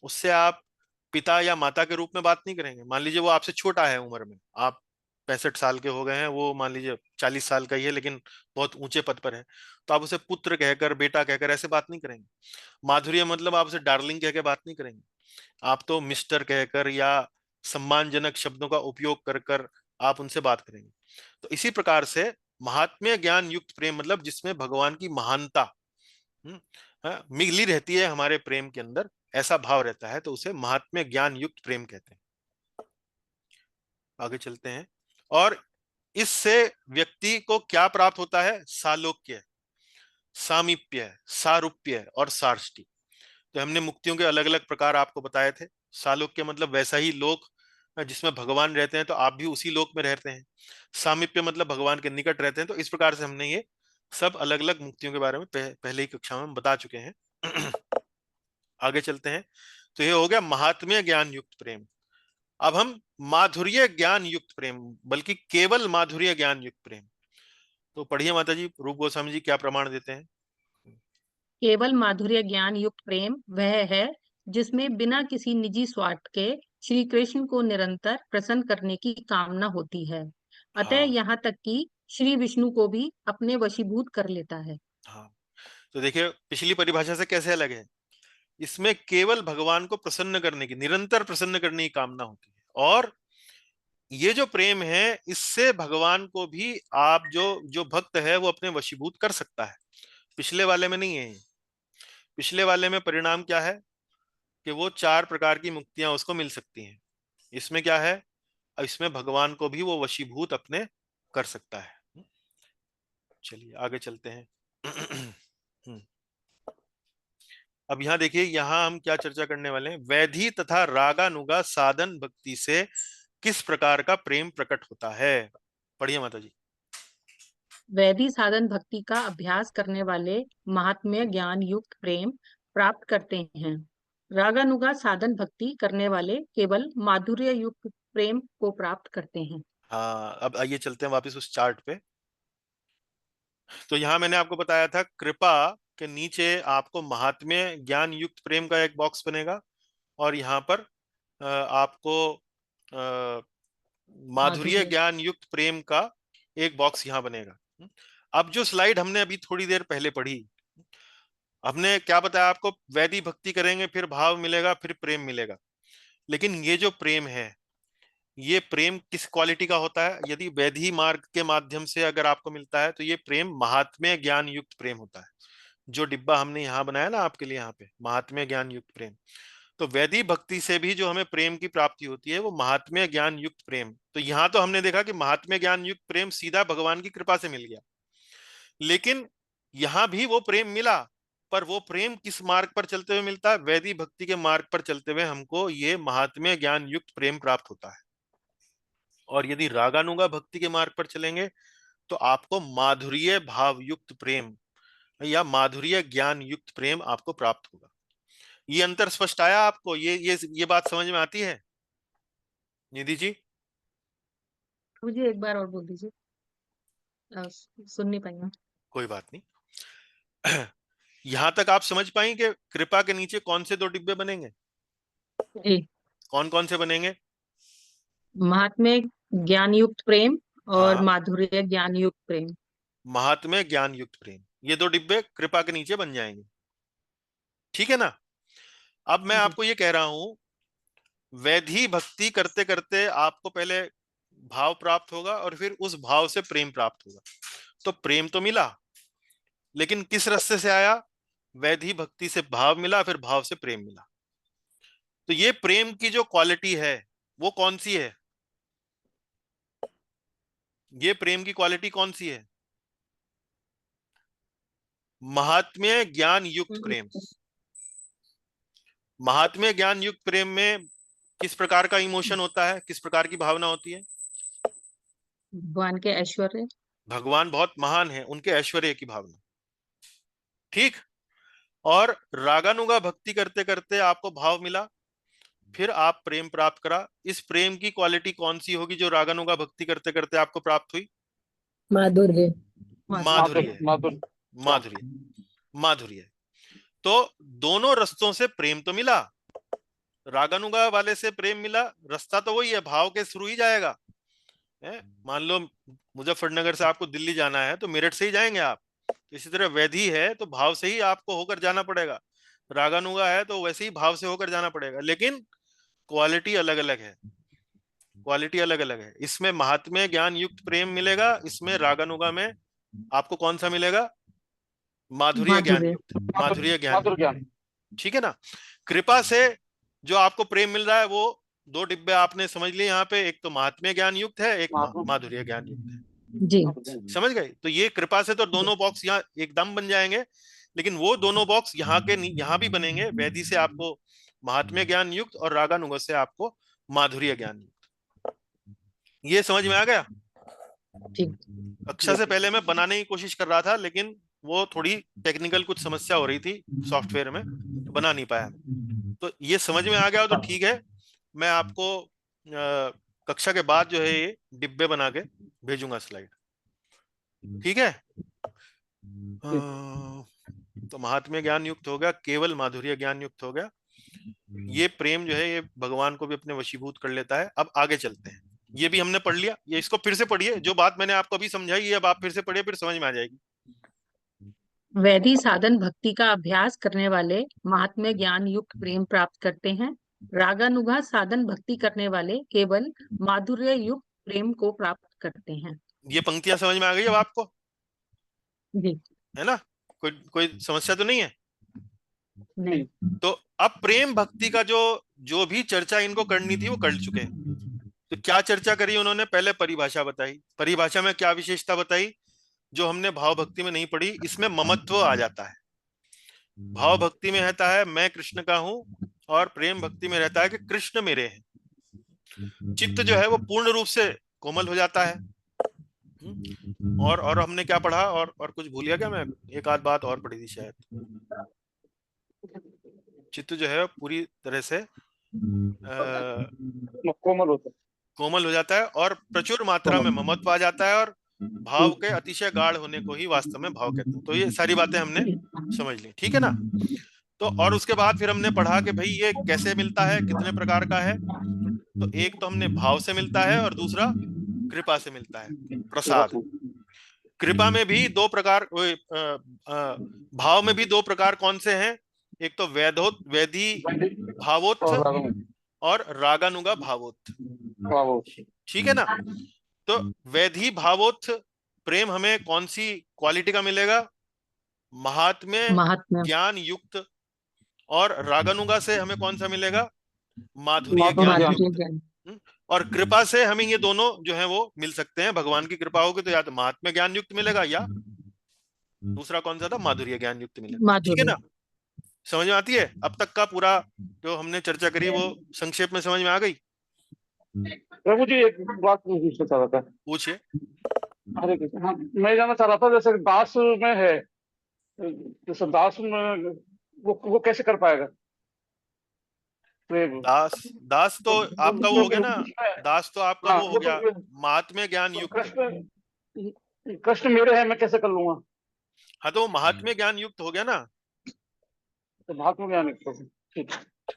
उससे आप पिता या माता के रूप में बात नहीं करेंगे। मान लीजिए वो आपसे छोटा है उम्र में, आप 65 साल के हो गए हैं, वो मान लीजिए 40 साल का ही है लेकिन बहुत ऊंचे पद पर है, तो आप उसे पुत्र कहकर, बेटा कहकर ऐसे बात नहीं करेंगे। माधुर्य मतलब आप उसे डार्लिंग कहकर बात नहीं करेंगे, आप तो मिस्टर कहकर या सम्मानजनक शब्दों का उपयोग कर कर आप उनसे बात करेंगे। तो इसी प्रकार से महात्म्य ज्ञान युक्त प्रेम मतलब जिसमें भगवान की महानता मिली रहती है हमारे प्रेम के अंदर, ऐसा भाव रहता है, तो उसे महात्म्य ज्ञान युक्त प्रेम कहते हैं। आगे चलते हैं। और इससे व्यक्ति को क्या प्राप्त होता है? सालोक्य, सामीप्य, सारूप्य और सार्ष्टी। तो हमने मुक्तियों के अलग अलग प्रकार आपको बताए थे। सालोक्य मतलब वैसा ही लोक जिसमें भगवान रहते हैं, तो आप भी उसी लोक में रहते हैं। सामीप्य मतलब भगवान के निकट रहते हैं। तो इस प्रकार से हमने ये सब अलग अलग मुक्तियों के बारे में पहले ही कक्षा में हम बता चुके हैं। आगे चलते हैं। तो ये हो गया महात्म्य ज्ञान युक्त प्रेम। अब हम माधुर्य ज्ञान युक्त प्रेम, बल्कि केवल माधुर्य ज्ञान युक्त प्रेम। तो पढ़िए माता जी, रूप गोस्वामी जी क्या प्रमाण देते हैं? केवल माधुर्य ज्ञान युक्त प्रेम वह है जिसमें बिना किसी निजी स्वार्थ के श्री कृष्ण को निरंतर प्रसन्न करने की कामना होती है, अतः हाँ यहाँ तक कि श्री विष्णु को भी अपने वशीभूत कर लेता है। हाँ, तो देखिए पिछली परिभाषा से कैसे अलग है। इसमें केवल भगवान को प्रसन्न करने की, निरंतर प्रसन्न करने की कामना होती है, और ये जो प्रेम है इससे भगवान को भी आप जो जो भक्त है वो अपने वशीभूत कर सकता है। पिछले वाले में नहीं है। पिछले वाले में परिणाम क्या है कि वो 4 प्रकार की मुक्तियां उसको मिल सकती हैं। इसमें क्या है? इसमें भगवान को भी वो वशीभूत अपने कर सकता है। चलिए आगे चलते हैं। अब यहाँ देखिए, यहाँ हम क्या चर्चा करने वाले हैं। वैधि तथा रागानुगा साधन भक्ति से किस प्रकार का प्रेम प्रकट होता है? पढ़िए माता जी। वैधि साधन भक्ति का अभ्यास करने वाले महात्म्य ज्ञान युक्त प्रेम प्राप्त करते हैं। रागानुगा साधन भक्ति करने वाले केवल माधुर्य युक्त प्रेम को प्राप्त करते हैं। हाँ, अब आइए चलते हैं वापस उस चार्ट पे। तो यहाँ मैंने आपको बताया था कृपा के नीचे आपको महात्म्य ज्ञान युक्त प्रेम का एक बॉक्स बनेगा, और यहाँ पर आपको माधुर्य ज्ञान युक्त प्रेम का एक बॉक्स यहाँ बनेगा। अब जो स्लाइड हमने अभी थोड़ी देर पहले पढ़ी, हमने क्या बताया आपको, वैधि भक्ति करेंगे फिर भाव मिलेगा फिर प्रेम मिलेगा। लेकिन ये जो प्रेम है, ये प्रेम किस क्वालिटी का होता है? यदि वैधि मार्ग के माध्यम से अगर आपको मिलता है तो ये प्रेम महात्म्य ज्ञान युक्त प्रेम होता है। जो डिब्बा हमने यहाँ बनाया ना आपके लिए, यहाँ पे महात्म्य ज्ञान युक्त प्रेम। तो वैधि भक्ति से भी जो हमें प्रेम की प्राप्ति होती है वो महात्म्य ज्ञान युक्त प्रेम। तो यहाँ तो हमने देखा कि महात्म्य ज्ञान युक्त प्रेम सीधा भगवान की कृपा से मिल गया, लेकिन यहाँ भी वो प्रेम मिला, पर वो प्रेम किस मार्ग पर चलते हुए मिलता है? वैधि भक्ति के मार्ग पर चलते हुए हमको ये महात्म्य ज्ञान युक्त प्रेम प्राप्त होता है। और यदि रागानुगा भक्ति के मार्ग पर चलेंगे तो आपको माधुर्य भाव युक्त प्रेम या माधुर्य ज्ञान युक्त प्रेम आपको प्राप्त होगा। ये अंतर स्पष्ट आया आपको? ये बात समझ में आती है निधि जी? मुझे एक बार और बोल दीजिए, सुन नहीं पाई। कोई बात नहीं। यहां तक आप समझ पाई कि कृपा के नीचे कौन से दो डिब्बे बनेंगे? जी, कौन कौन से बनेंगे? महात्म्य ज्ञान युक्त प्रेम और हाँ, माधुर्य ज्ञान युक्त प्रेम। महात्म्य ज्ञान युक्त प्रेम, ये दो डिब्बे कृपा के नीचे बन जाएंगे। ठीक है ना? अब मैं जी। आपको ये कह रहा हूं, वैधि भक्ति करते करते आपको पहले भाव प्राप्त होगा और फिर उस भाव से प्रेम प्राप्त होगा। तो प्रेम तो मिला, लेकिन किस रास्ते से आया? वैधि भक्ति से भाव मिला, फिर भाव से प्रेम मिला। तो ये प्रेम की जो क्वालिटी है वो कौन सी है? ये प्रेम की क्वालिटी कौन सी है? महात्म्य ज्ञान युक्त प्रेम। महात्म्य ज्ञान युक्त प्रेम में किस प्रकार का इमोशन होता है, किस प्रकार की भावना होती है? भगवान के ऐश्वर्य, भगवान बहुत महान है, उनके ऐश्वर्य की भावना। ठीक। और रागानुगा भक्ति करते करते आपको भाव मिला, फिर आप प्रेम प्राप्त करा। इस प्रेम की क्वालिटी कौन सी होगी जो रागानुगा भक्ति करते करते आपको प्राप्त हुई? माधुर्य। माधुर्य। माधुर्य। माधुर्य। तो दोनों रस्तों से प्रेम तो मिला, रागानुगा वाले से प्रेम मिला, रास्ता तो वही है, भाव के थ्रू ही जाएगा। मान लो मुजफ्फरनगर से आपको दिल्ली जाना है तो मेरठ से ही जाएंगे आप। इसी तरह वैधि है तो भाव से ही आपको होकर जाना पड़ेगा, रागानुगा है तो वैसे ही भाव से होकर जाना पड़ेगा। लेकिन क्वालिटी अलग अलग है, क्वालिटी अलग अलग है। इसमें महात्म्य ज्ञान युक्त प्रेम मिलेगा, इसमें रागानुगा में आपको कौन सा मिलेगा? माधुर्य ज्ञान युक्त, माधुर्य ज्ञान। ठीक है ना? कृपा से जो आपको प्रेम मिल रहा है वो दो डिब्बे आपने समझ लिए यहाँ पे, एक तो महात्म्य ज्ञान युक्त है, एक माधुर्य ज्ञान युक्त है। जी समझ गए? तो ये कृपा से तो दोनों बॉक्स यहाँ एकदम बन जाएंगे, लेकिन वो दोनों बॉक्स यहाँ के यहाँ भी बनेंगे। वैधि से आपको महात्म्य ज्ञान युक्त और रागानुगा से आपको माधुर्य ज्ञान युक्त। ये समझ में आ गया? ठीक। कक्षा से पहले मैं बनाने की कोशिश कर रहा था, लेकिन वो थोड़ी टेक्निकल कुछ समस्या हो रही थी सॉफ्टवेयर में, तो बना नहीं पाया। तो ये समझ में आ गया तो ठीक है, मैं आपको कक्षा के बाद जो है ये डिब्बे बना के भेजूंगा स्लाइड। ठीक है? तो महात्म्य ज्ञान युक्त हो गया, केवल माधुर्य ज्ञान युक्त हो गया। ये प्रेम जो है ये भगवान को भी अपने वशीभूत कर लेता है। अब आगे चलते हैं, ये भी हमने पढ़ लिया, ये इसको फिर से पढ़िए, जो बात मैंने आपको अभी समझाई ये अब आप फिर से पढ़िए, फिर समझ में आ जाएगी। वैधि साधन भक्ति का अभ्यास करने वाले महात्म्य ज्ञान युक्त प्रेम प्राप्त करते हैं। रागानुगा साधन भक्ति करने वाले केवल माधुर्य युक्त प्रेम को प्राप्त करते हैं। ये पंक्तियां समझ में आ गई अब आपको? जी। है ना? कोई समस्या तो नहीं है? नहीं। तो अब प्रेम भक्ति का जो भी चर्चा इनको करनी थी वो कर चुके हैं। तो क्या चर्चा करी उन्होंने? पहले परिभाषा बताई। परिभाषा में क्या विशेषता बताई जो हमने भाव भक्ति में नहीं पढ़ी? इसमें ममत्व आ जाता है। भाव भक्ति में रहता है मैं कृष्ण का हूं, और प्रेम भक्ति में रहता है कि कृष्ण मेरे हैं। चित्त जो है वो पूर्ण रूप से कोमल हो जाता है। और हमने क्या पढ़ा, और कुछ भूल गया क्या मैं? एक आध बात और पढ़ी थी शायद। चित्त जो है पूरी तरह से कोमल हो जाता है और प्रचुर मात्रा में ममत्व आ जाता है, और भाव के अतिशय गाढ़ होने को ही वास्तव में भाव कहते हैं। तो ये सारी बातें हमने समझ ली, ठीक है ना? तो और उसके बाद फिर हमने पढ़ा कि भाई ये कैसे मिलता है, कितने प्रकार का है। तो एक तो हमने भाव से मिलता है और दूसरा कृपा से मिलता है, प्रसाद। कृपा में भी दो प्रकार, भाव में भी दो प्रकार कौन से हैं? एक तो वैधि भावोत्थ और रागानुगा भावोत्थ, ठीक है ना? तो वैधि भावोत्थ प्रेम हमें कौन सी क्वालिटी का मिलेगा? महात्म्य ज्ञान युक्त। और रागानुगा से हमें कौन सा मिलेगा? माधुर्य ज्ञान युक्त। और कृपा से हमें ये दोनों जो है वो मिल सकते हैं। भगवान की कृपा होगी तो या तो महात्म्य ज्ञान युक्त मिलेगा, या दूसरा कौन सा था? माधुर्य ज्ञान युक्त मिलेगा, ठीक है ना? समझ में आती है? अब तक का पूरा जो हमने चर्चा करी वो संक्षेप में समझ में आ गई? प्रभु जी एक बात पूछना चाह रहा था। पूछिए। हरे कृष्ण। हाँ, मैं जानना चाह रहा था, जैसे दास में है, जैसे दास में वो कैसे कर पाएगा प्रेम? दास तो आपका वो हो गया ना, दास तो आपका वो हो गया महात्म्य ज्ञान युक्त। कृष्ण मेरे है, मैं कैसे कर लूंगा? हाँ, तो महात्म्य ज्ञान युक्त हो गया ना। तो महात्म्य ज्ञान युक्त, ठीक।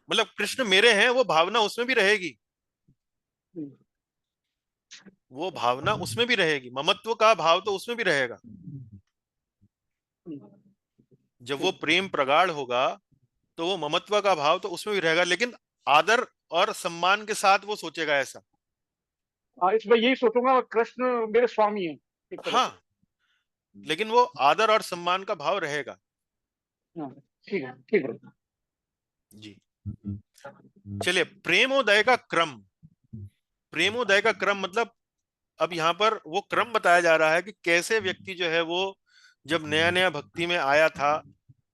मतलब कृष्ण मेरे हैं, वो भावना उसमें भी रहेगी, वो भावना उसमें भी रहेगी, ममत्व का भाव तो उसमें भी रहेगा। जब वो प्रेम प्रगाढ़ होगा तो वो ममत्व का भाव तो उसमें भी रहेगा, लेकिन आदर और सम्मान के साथ वो सोचेगा ऐसा। इसमें यही सोचूंगा कृष्ण मेरे स्वामी है। हाँ, लेकिन वो आदर और सम्मान का भाव रहेगा। ठीक है, ठीक है जी। चलिए, प्रेमोदय का क्रम। प्रेमोदय का क्रम मतलब अब यहाँ पर वो क्रम बताया जा रहा है कि कैसे व्यक्ति जो है वो जब नया नया भक्ति में आया था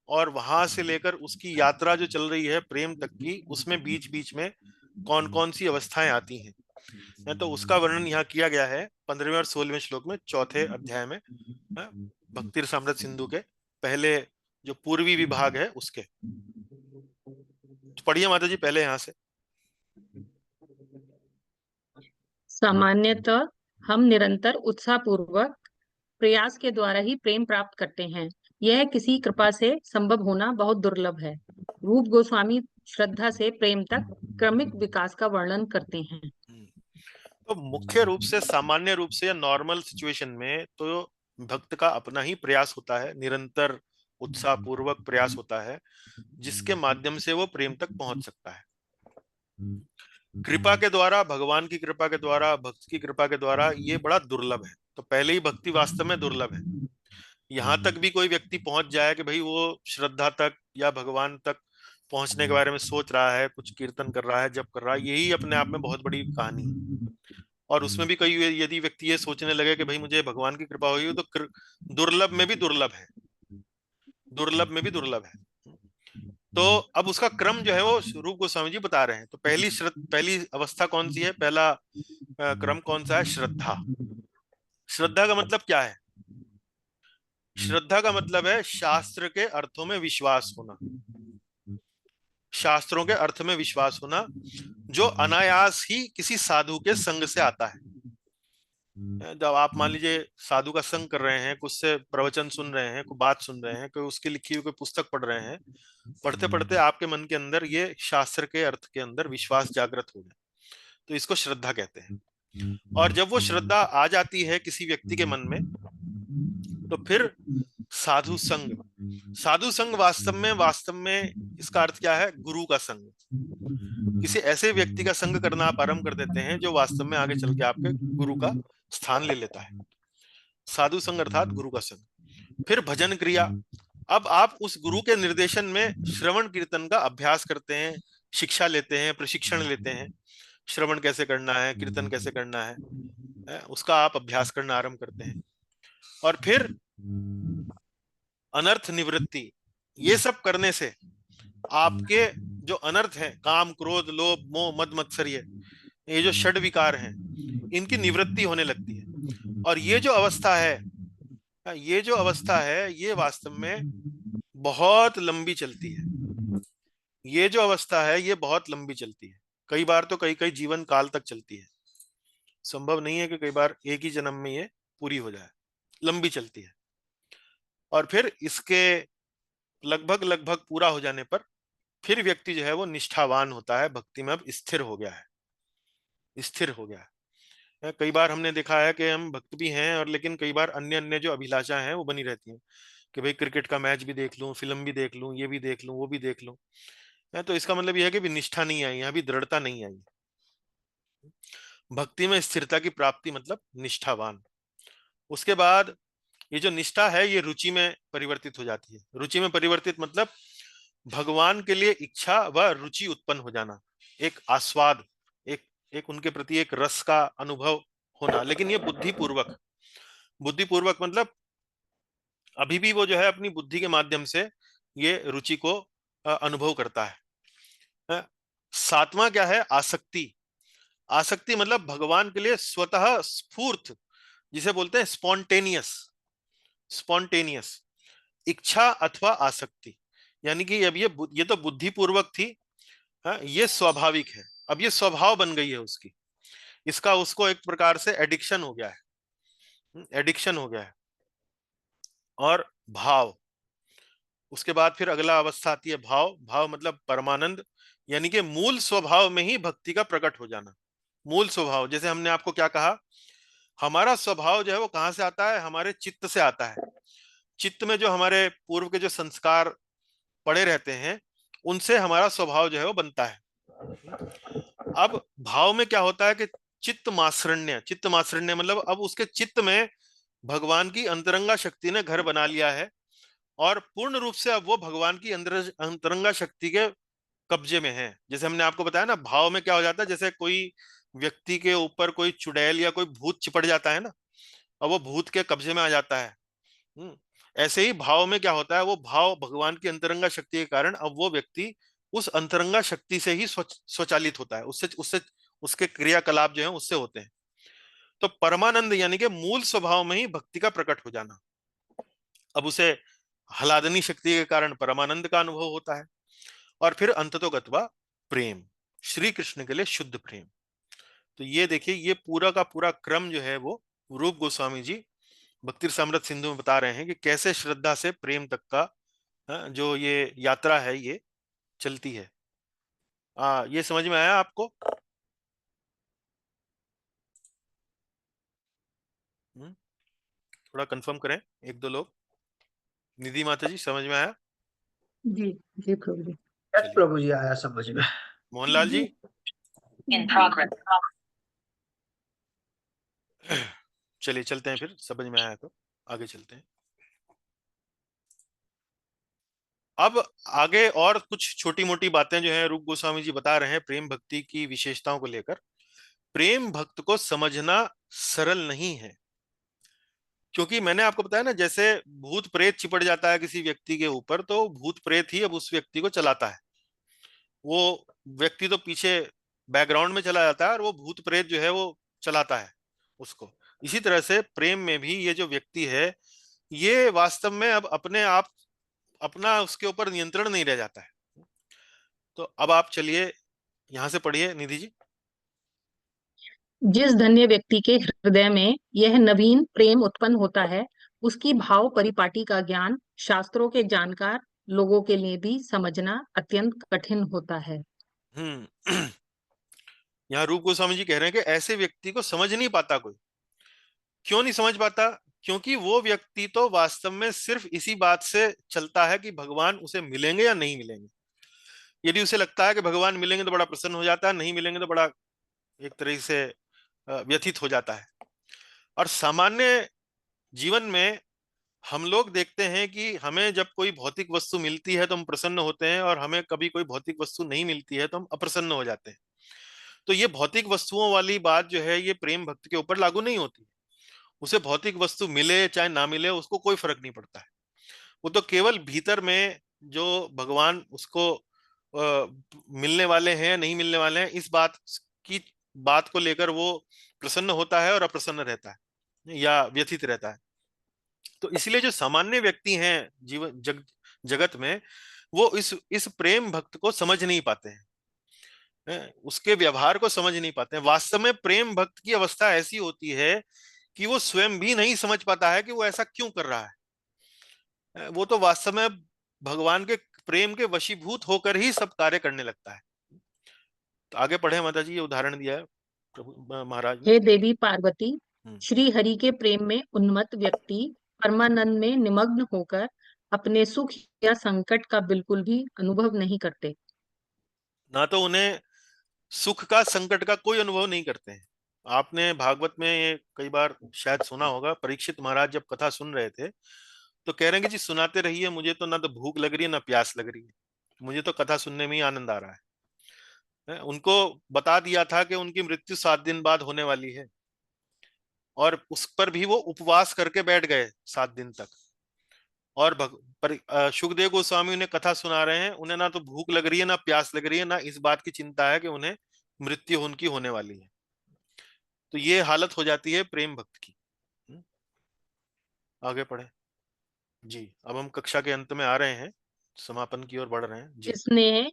और वहां से लेकर उसकी यात्रा जो चल रही है प्रेम तक की, उसमें बीच बीच में कौन कौन सी अवस्थाएं आती हैं। तो उसका वर्णन यहाँ किया गया है 15वें और 16वें श्लोक में, चौथे अध्याय में, भक्ति रसामृत सिंधु के पहले जो पूर्वी विभाग है उसके। तो पढ़िए माता जी पहले यहाँ से। सामान्यतः हम निरंतर उत्साहपूर्वक प्रयास के द्वारा ही प्रेम प्राप्त करते हैं। यह किसी कृपा से संभव होना बहुत दुर्लभ है। रूप गोस्वामी श्रद्धा से प्रेम तक क्रमिक विकास का वर्णन करते हैं। तो मुख्य रूप से, सामान्य रूप से या नॉर्मल सिचुएशन में तो भक्त का अपना ही प्रयास होता है, निरंतर उत्साहपूर्वक प्रयास होता है, जिसके माध्यम से वो प्रेम तक पहुंच सकता है। कृपा के द्वारा, भगवान की कृपा के द्वारा, भक्त की कृपा के द्वारा ये बड़ा दुर्लभ है। तो पहले ही भक्ति वास्तव में दुर्लभ है। यहां तक भी कोई व्यक्ति पहुंच जाए कि भाई वो श्रद्धा तक या भगवान तक पहुंचने के बारे में सोच रहा है, कुछ कीर्तन कर रहा है, जप कर रहा है, यही अपने आप में बहुत बड़ी कहानी है। और उसमें भी कई, यदि व्यक्ति ये सोचने लगे कि भाई मुझे भगवान की कृपा हुई, तो दुर्लभ में भी दुर्लभ है, दुर्लभ में भी दुर्लभ है। तो अब उसका क्रम जो है वो रूप गोस्वामी जी बता रहे हैं। तो पहली अवस्था कौन सी है, पहला क्रम कौन सा है? श्रद्धा। श्रद्धा का मतलब क्या है? श्रद्धा का मतलब है शास्त्र के अर्थों में विश्वास होना, शास्त्रों के अर्थ में विश्वास होना, जो अनायास ही किसी साधु के संग से आता है। जब आप मान लीजिए साधु का संग कर रहे हैं, कुछ से प्रवचन सुन रहे हैं, कोई बात सुन रहे हैं, कोई उसकी लिखी हुई कोई पुस्तक पढ़ रहे हैं, पढ़ते पढ़ते आपके मन के अंदर ये शास्त्र के अर्थ के अंदर विश्वास जागृत हो गया, तो इसको श्रद्धा कहते हैं। और जब वो श्रद्धा आ जाती है किसी व्यक्ति के मन में, तो फिर साधु संग। साधु संग वास्तव में इसका अर्थ क्या है? गुरु का संग। किसी ऐसे व्यक्ति का संग करना आप आरंभ कर देते हैं जो वास्तव में आगे चल के आपके गुरु का स्थान ले लेता है। साधु संग अर्थात गुरु का संग। फिर भजन क्रिया। अब आप उस गुरु के निर्देशन में श्रवण कीर्तन का अभ्यास करते हैं, शिक्षा लेते हैं, प्रशिक्षण लेते हैं, श्रवण कैसे करना है, कीर्तन कैसे करना है, उसका आप अभ्यास करना आरंभ करते हैं। और फिर अनर्थ निवृत्ति। ये सब करने से आपके जो अनर्थ है, काम क्रोध लोभ मोह मद मत्सर्य, ये जो षड विकार हैं, इनकी निवृत्ति होने लगती है। और ये जो अवस्था है, ये जो अवस्था है ये वास्तव में बहुत लंबी चलती है। ये जो अवस्था है ये बहुत लंबी चलती है, कई बार तो कई कई जीवन काल तक चलती है। संभव नहीं है कि कई बार एक ही जन्म में ये पूरी हो जाए, लंबी चलती है। और फिर इसके लगभग लगभग पूरा हो जाने पर फिर व्यक्ति जो है वो निष्ठावान होता है, भक्ति में अब स्थिर हो गया है, स्थिर हो गया है। कई बार हमने देखा है कि हम भक्त भी हैं और लेकिन कई बार अन्य अन्य जो अभिलाषा हैं वो बनी रहती हैं कि भाई क्रिकेट का मैच भी देख लूं, फिल्म भी देख लूं, ये भी देख लूं, वो भी देख लूं। तो इसका मतलब यह है कि भी निष्ठा नहीं आई, यहाँ भी दृढ़ता नहीं आई। भक्ति में स्थिरता की प्राप्ति मतलब निष्ठावान। उसके बाद ये जो निष्ठा है ये रुचि में परिवर्तित हो जाती है। रुचि में परिवर्तित मतलब भगवान के लिए इच्छा व रुचि उत्पन्न हो जाना, एक आस्वाद, एक एक उनके प्रति एक रस का अनुभव होना। लेकिन ये बुद्धिपूर्वक, बुद्धिपूर्वक मतलब अभी भी वो जो है अपनी बुद्धि के माध्यम से ये रुचि को अनुभव करता है। सातवां क्या है? आसक्ति। आसक्ति मतलब भगवान के लिए स्वतः स्फूर्त, जिसे बोलते हैं स्पॉन्टेनियस, स्पॉन्टेनियस इच्छा अथवा आसक्ति। यानी कि अब ये तो बुद्धिपूर्वक थी, ये स्वाभाविक है, अब ये स्वभाव बन गई है उसकी, इसका उसको एक प्रकार से एडिक्शन हो गया है, एडिक्शन हो गया है। और भाव, उसके बाद फिर अगला अवस्था आती है भाव। भाव मतलब परमानंद, यानी कि मूल स्वभाव में ही भक्ति का प्रकट हो जाना। मूल स्वभाव, जैसे हमने आपको क्या कहा, हमारा स्वभाव जो है वो कहां से आता है? हमारे चित्त से आता है। चित्त में जो हमारे पूर्व के जो संस्कार पड़े रहते हैं उनसे हमारा स्वभाव जो है वो बनता है। अब भाव में क्या होता है कि चित्त माश्रण्य, चित्त माश्रण्य मतलब अब उसके चित्त में भगवान की अंतरंगा शक्ति ने घर बना लिया है और पूर्ण रूप से अब वो भगवान की अंतरंगा शक्ति के कब्जे में है। जैसे हमने आपको बताया ना, भाव में क्या हो जाता है, जैसे कोई व्यक्ति के ऊपर कोई चुड़ैल या कोई भूत चिपट जाता है ना, और वो भूत के कब्जे में आ जाता है। ऐसे ही भाव में क्या होता है, वो भाव भगवान की अंतरंगा शक्ति के कारण अब वो व्यक्ति उस अंतरंगा शक्ति से ही स्वचालित होता है, उससे उससे उसके क्रियाकलाप जो है उससे होते हैं। तो परमानंद यानी कि मूल स्वभाव में ही भक्ति का प्रकट हो जाना। अब उसे हलादनी शक्ति के कारण परमानंद का अनुभव होता है। और फिर अंततोगत्वा प्रेम, श्री कृष्ण के लिए शुद्ध प्रेम। तो ये देखिए, ये पूरा का पूरा क्रम जो है वो रूप गोस्वामी जी भक्ति रसामृत सिंधु में बता रहे हैं कि कैसे श्रद्धा से प्रेम तक का जो ये यात्रा है ये चलती है। ये समझ में आया आपको? थोड़ा कंफर्म करें एक दो लोग। निधि माता जी समझ में आया? जी जी प्रभु जी। यस प्रभु जी, आया समझ में। मोहनलाल जी? In progress. चलिए चलते हैं, फिर समझ में आया तो आगे चलते हैं। अब आगे और कुछ छोटी मोटी बातें जो है रूप गोस्वामी जी बता रहे हैं प्रेम भक्ति की विशेषताओं को लेकर। प्रेम भक्त को समझना सरल नहीं है, क्योंकि मैंने आपको बताया ना, जैसे भूत प्रेत चिपट जाता है किसी व्यक्ति के ऊपर तो भूत प्रेत ही अब उस व्यक्ति को चलाता है। वो व्यक्ति तो पीछे बैकग्राउंड में चला जाता है और वो भूत प्रेत जो है वो चलाता है उसको। इसी तरह से प्रेम में भी ये जो व्यक्ति है ये वास्तव में अब अपने आप अपना उसके ऊपर नियंत्रण नहीं रह जाता है। तो अब आप चलिए यहां से पढ़िए निधि जी। जिस धन्य व्यक्ति के हृदय में यह नवीन प्रेम उत्पन्न होता है, उसकी भाव परिपाटी का ज्ञान शास्त्रों के जानकार लोगों के लिए भी समझना अत्यंत कठिन होता है। यहाँ रूप गोस्वामी जी कह रहे हैं कि ऐसे व्यक्ति को समझ नहीं पाता कोई। क्यों नहीं समझ पाता? क्योंकि वो व्यक्ति तो वास्तव में सिर्फ इसी बात से चलता है कि भगवान उसे मिलेंगे या नहीं मिलेंगे। यदि उसे लगता है कि भगवान मिलेंगे तो बड़ा प्रसन्न हो जाता है, नहीं मिलेंगे तो बड़ा एक तरह से व्यथित हो जाता है। और सामान्य जीवन में हम लोग देखते हैं कि हमें जब कोई भौतिक वस्तु मिलती है तो हम प्रसन्न होते हैं, और हमें कभी कोई भौतिक वस्तु नहीं मिलती है तो हम अप्रसन्न हो जाते हैं। तो ये भौतिक वस्तुओं वाली बात जो है ये प्रेम भक्त के ऊपर लागू नहीं होती। उसे भौतिक वस्तु मिले चाहे ना मिले उसको कोई फर्क नहीं पड़ता है। वो तो केवल भीतर में जो भगवान उसको मिलने वाले हैं नहीं मिलने वाले हैं इस बात को लेकर वो प्रसन्न होता है और अप्रसन्न रहता है। या व्यथित रहता है। तो इसलिए जो सामान्य व्यक्ति हैं जीवन जगत में, वो इस प्रेम भक्त को समझ नहीं पाते हैं, उसके व्यवहार को समझ नहीं पाते हैं। वास्तव में प्रेम भक्त की अवस्था ऐसी होती है कि वो स्वयं भी नहीं समझ पाता है कि वो ऐसा क्यों कर रहा है। वो तो वास्तव में भगवान के प्रेम के वशीभूत होकर ही सब कार्य करने लगता है। तो आगे पढ़े माता जी, ये उदाहरण दिया है प्रभु महाराज ने। हे देवी पार्वती, हम्म। श्री हरि के प्रेम में उन्मत्त व्यक्ति परमानंद में निमग्न होकर अपने सुख या संकट का बिल्कुल भी अनुभव नहीं करते। ना तो उन्हें सुख का संकट का कोई अनुभव नहीं करते हैं। आपने भागवत में ये कई बार शायद सुना होगा, परीक्षित महाराज जब कथा सुन रहे थे तो कह रहे हैं कि जी सुनाते रहिए, मुझे तो ना तो भूख लग रही है ना प्यास लग रही है, मुझे तो कथा सुनने में ही आनंद आ रहा है। उनको बता दिया था कि उनकी मृत्यु 7 दिन बाद होने वाली है, और उस पर भी वो उपवास करके बैठ गए 7 दिन तक। और सुखदेव गोस्वामी उन्हें कथा सुना रहे हैं, उन्हें ना तो भूख लग रही है ना प्यास लग रही है, ना इस बात की चिंता है कि उन्हें मृत्यु उनकी होने वाली है। तो ये हालत हो जाती है प्रेम भक्त की। आगे पढ़े जी। अब हम कक्षा के अंत में आ रहे हैं, समापन की ओर बढ़ रहे हैं जी। स्नेह,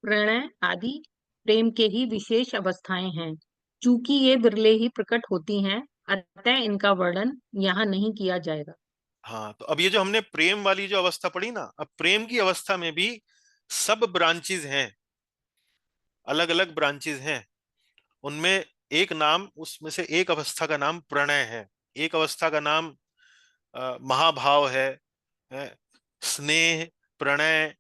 प्रणय आदि प्रेम के ही विशेष अवस्थाएं हैं। चूंकि ये विरले ही प्रकट होती हैं, अतः इनका वर्णन यहाँ नहीं किया जाएगा। हाँ, तो अब ये जो हमने प्रेम वाली जो अवस्था पढ़ी ना, अब प्रेम की अवस्था में भी सब ब्रांचेज हैं, अलग अलग ब्रांचेज हैं। उनमें एक नाम, उसमें से एक अवस्था का नाम प्रणय है, एक अवस्था का नाम महाभाव है। स्नेह, प्रणय,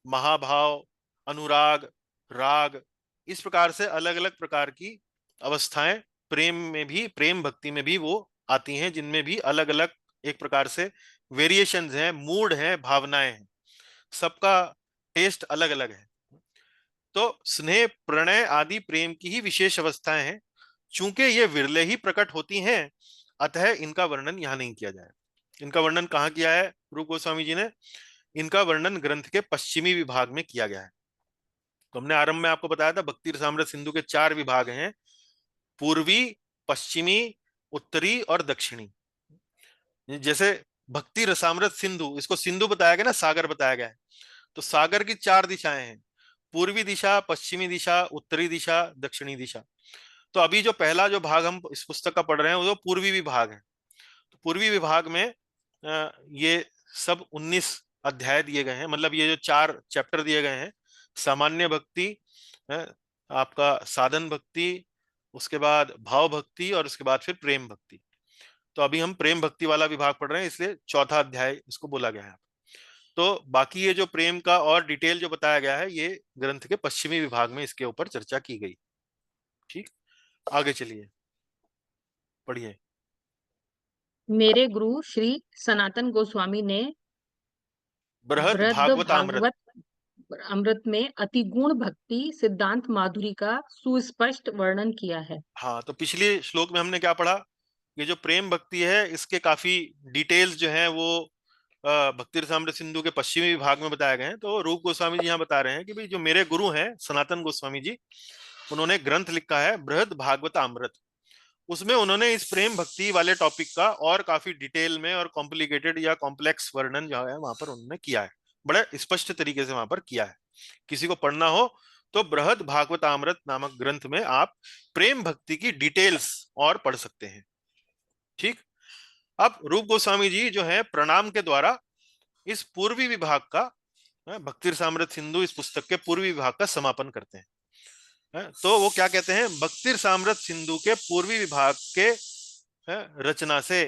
महाभाव, अनुराग, राग, इस प्रकार से अलग अलग प्रकार की अवस्थाएं प्रेम में भी, प्रेम भक्ति में भी वो आती हैं, जिनमें भी अलग अलग एक प्रकार से वेरिएशंस हैं, मूड हैं, भावनाएं हैं, सबका टेस्ट अलग अलग है। तो स्नेह, प्रणय आदि प्रेम की ही विशेष अवस्थाएं हैं। चूंकि ये विरले ही प्रकट होती हैं, अतः इनका वर्णन यहाँ नहीं किया जाए। इनका वर्णन कहाँ किया है रूप गोस्वामी जी ने? इनका वर्णन ग्रंथ के पश्चिमी विभाग में किया गया है। तो हमने आरंभ में आपको बताया था भक्ति रसामृत सिंधु के 4 विभाग हैं, पूर्वी, पश्चिमी, उत्तरी और दक्षिणी। जैसे भक्ति रसामृत सिंधु, इसको सिंधु बताया गया ना, सागर बताया गया है। तो सागर की 4 दिशाएं हैं, पूर्वी दिशा, पश्चिमी दिशा, उत्तरी दिशा, दक्षिणी दिशा। तो अभी जो पहला जो भाग हम इस पुस्तक का पढ़ रहे हैं वो पूर्वी विभाग है। तो पूर्वी विभाग में ये सब 19 अध्याय दिए गए हैं, मतलब ये जो 4 चैप्टर दिए गए हैं, सामान्य भक्ति, आपका साधन भक्ति, उसके बाद भाव भक्ति, और उसके बाद फिर प्रेम भक्ति। तो अभी हम प्रेम भक्ति वाला विभाग पढ़ रहे हैं, इसलिए चौथा अध्याय इसको बोला गया है। तो बाकी ये जो प्रेम का और डिटेल जो बताया गया है, ये ग्रंथ के पश्चिमी विभाग में इसके ऊपर चर्चा की गई। ठीक, आगे चलिए पढ़िए। मेरे गुरु श्री सनातन गोस्वामी ने बृहद बृहद भागवतामृत, भागवत अमृत में अति गुण भक्ति सिद्धांत माधुरी का सुस्पष्ट वर्णन किया है। हाँ, तो पिछले श्लोक में हमने क्या पढ़ा? ये जो प्रेम भक्ति है, इसके काफी डिटेल्स जो हैं वो भक्ति रसामृत सिंधु के पश्चिमी विभाग में बताए गए हैं। तो रूप गोस्वामी जी यहाँ बता रहे हैं कि भाई जो मेरे गुरु हैं सनातन गोस्वामी जी, उन्होंने ग्रंथ लिखा है बृहद भागवतामृत। उसमें उन्होंने इस प्रेम भक्ति वाले टॉपिक का और काफी डिटेल में और कॉम्प्लिकेटेड या कॉम्प्लेक्स वर्णन जो है वहां पर उन्होंने किया है, बड़े स्पष्ट तरीके से वहां पर किया है। किसी को पढ़ना हो तो बृहद भागवतामृत नामक ग्रंथ में आप प्रेम भक्ति की डिटेल्स और पढ़ सकते हैं। ठीक, अब रूप गोस्वामी जी जो है प्रणाम के द्वारा इस पूर्वी विभाग का, भक्ति रसामृत सिंधु इस पुस्तक के पूर्वी विभाग का समापन करते हैं। तो वो क्या कहते हैं? भक्ति रसामृत सिंधु के पूर्वी विभाग के रचना से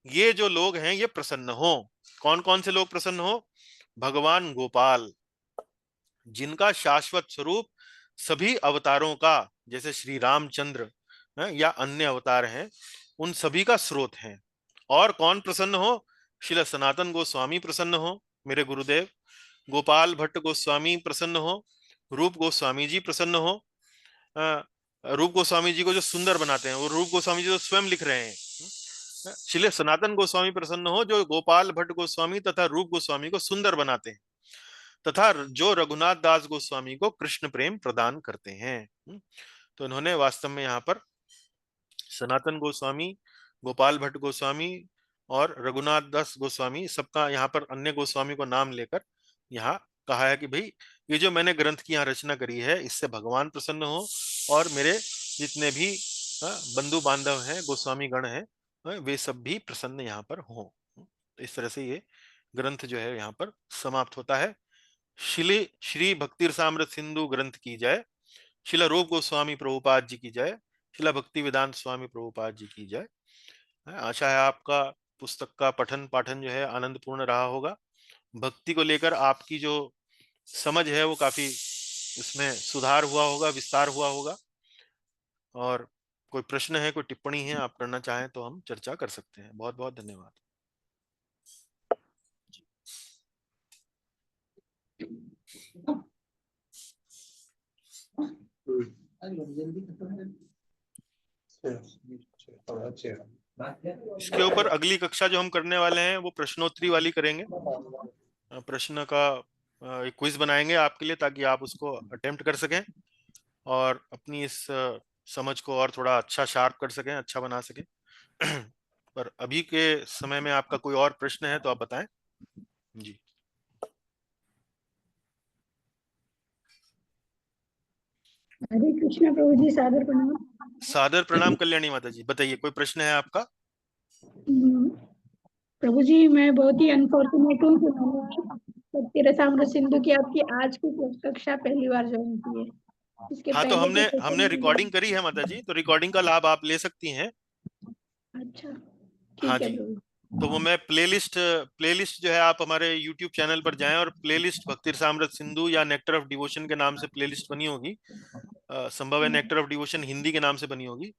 ये जो लोग हैं ये प्रसन्न हो। कौन कौन से लोग प्रसन्न हो? भगवान गोपाल, जिनका शाश्वत स्वरूप सभी अवतारों का, जैसे श्री रामचंद्र या अन्य अवतार हैं, उन सभी का स्रोत हैं। और कौन प्रसन्न हो? श्रील सनातन गोस्वामी प्रसन्न हो, मेरे गुरुदेव। गोपाल भट्ट गोस्वामी प्रसन्न हो, रूप गोस्वामी जी प्रसन्न हो। रूप गोस्वामी जी को जो सुंदर बनाते हैं वो रूप गोस्वामी जी तो स्वयं लिख रहे हैं। श्रील सनातन गोस्वामी प्रसन्न हो, जो गोपाल भट्ट गोस्वामी तथा रूप गोस्वामी को सुंदर बनाते हैं, तथा जो रघुनाथ दास गोस्वामी को कृष्ण प्रेम प्रदान करते हैं। तो इन्होंने वास्तव में यहाँ पर सनातन गोस्वामी, गोपाल भट्ट गोस्वामी और रघुनाथ दास गोस्वामी, सबका यहाँ पर अन्य गोस्वामी को नाम लेकर यहाँ कहा है कि भाई ये जो मैंने ग्रंथ की यहाँ रचना करी है, इससे भगवान प्रसन्न हो और मेरे जितने भी बंधु बांधव हैं, गोस्वामी गण हैं, वे सब भी प्रसन्न यहाँ पर हों। तो इस तरह से ये ग्रंथ जो है यहाँ पर समाप्त होता है। श्री भक्ति रसामृत सिंधु ग्रंथ की जय, शिला रूप गोस्वामी प्रभुपाद जी की जय, शिला भक्ति वेदांत स्वामी प्रभुपाद जी की जय। आशा है आपका पुस्तक का पठन पाठन जो है आनंदपूर्ण रहा होगा। भक्ति को लेकर आपकी जो समझ है वो काफी इसमें सुधार हुआ होगा, विस्तार हुआ होगा। और कोई प्रश्न है, कोई टिप्पणी है आप करना चाहें तो हम चर्चा कर सकते हैं। बहुत बहुत धन्यवाद। इसके ऊपर अगली कक्षा जो हम करने वाले हैं वो प्रश्नोत्तरी वाली करेंगे। प्रश्न का एक क्विज बनाएंगे आपके लिए ताकि आप उसको अटेम्प्ट कर सकें और अपनी इस समझ को और थोड़ा अच्छा शार्प कर सकें, अच्छा बना सकें। पर अभी के समय में आपका कोई और प्रश्न है तो आप बताएं। जी हरे कृष्णा प्रभु जी, सादर प्रणाम। सादर प्रणाम कल्याणी माता जी, बताइए कोई प्रश्न है आपका? प्रभु जी, मैं बहुत ही अनफॉर्चुनेट हूँ कि मैंने भक्ति रसामृत सिंधु की आपकी आज की कक्षा पहली बार ज्वाइन की है। इसके हाँ, तो पहले हमने रिकॉर्डिंग करी है माता जी, तो रिकॉर्डिंग का लाभ आप ले सकती हैं। अच्छा, हाँ ठीक है जी, प्रभु। तो वो मैं प्लेलिस्ट जो है, आप हमारे YouTube चैनल पर जाएं और प्लेलिस्ट भक्ति रसामृत सिंधु या नेक्टर ऑफ डिवोशन के नाम से प्लेलिस्ट बनी होगी। संभव है नेक्टर ऑफ डिवोशन हिंदी के नाम से बनी होगी।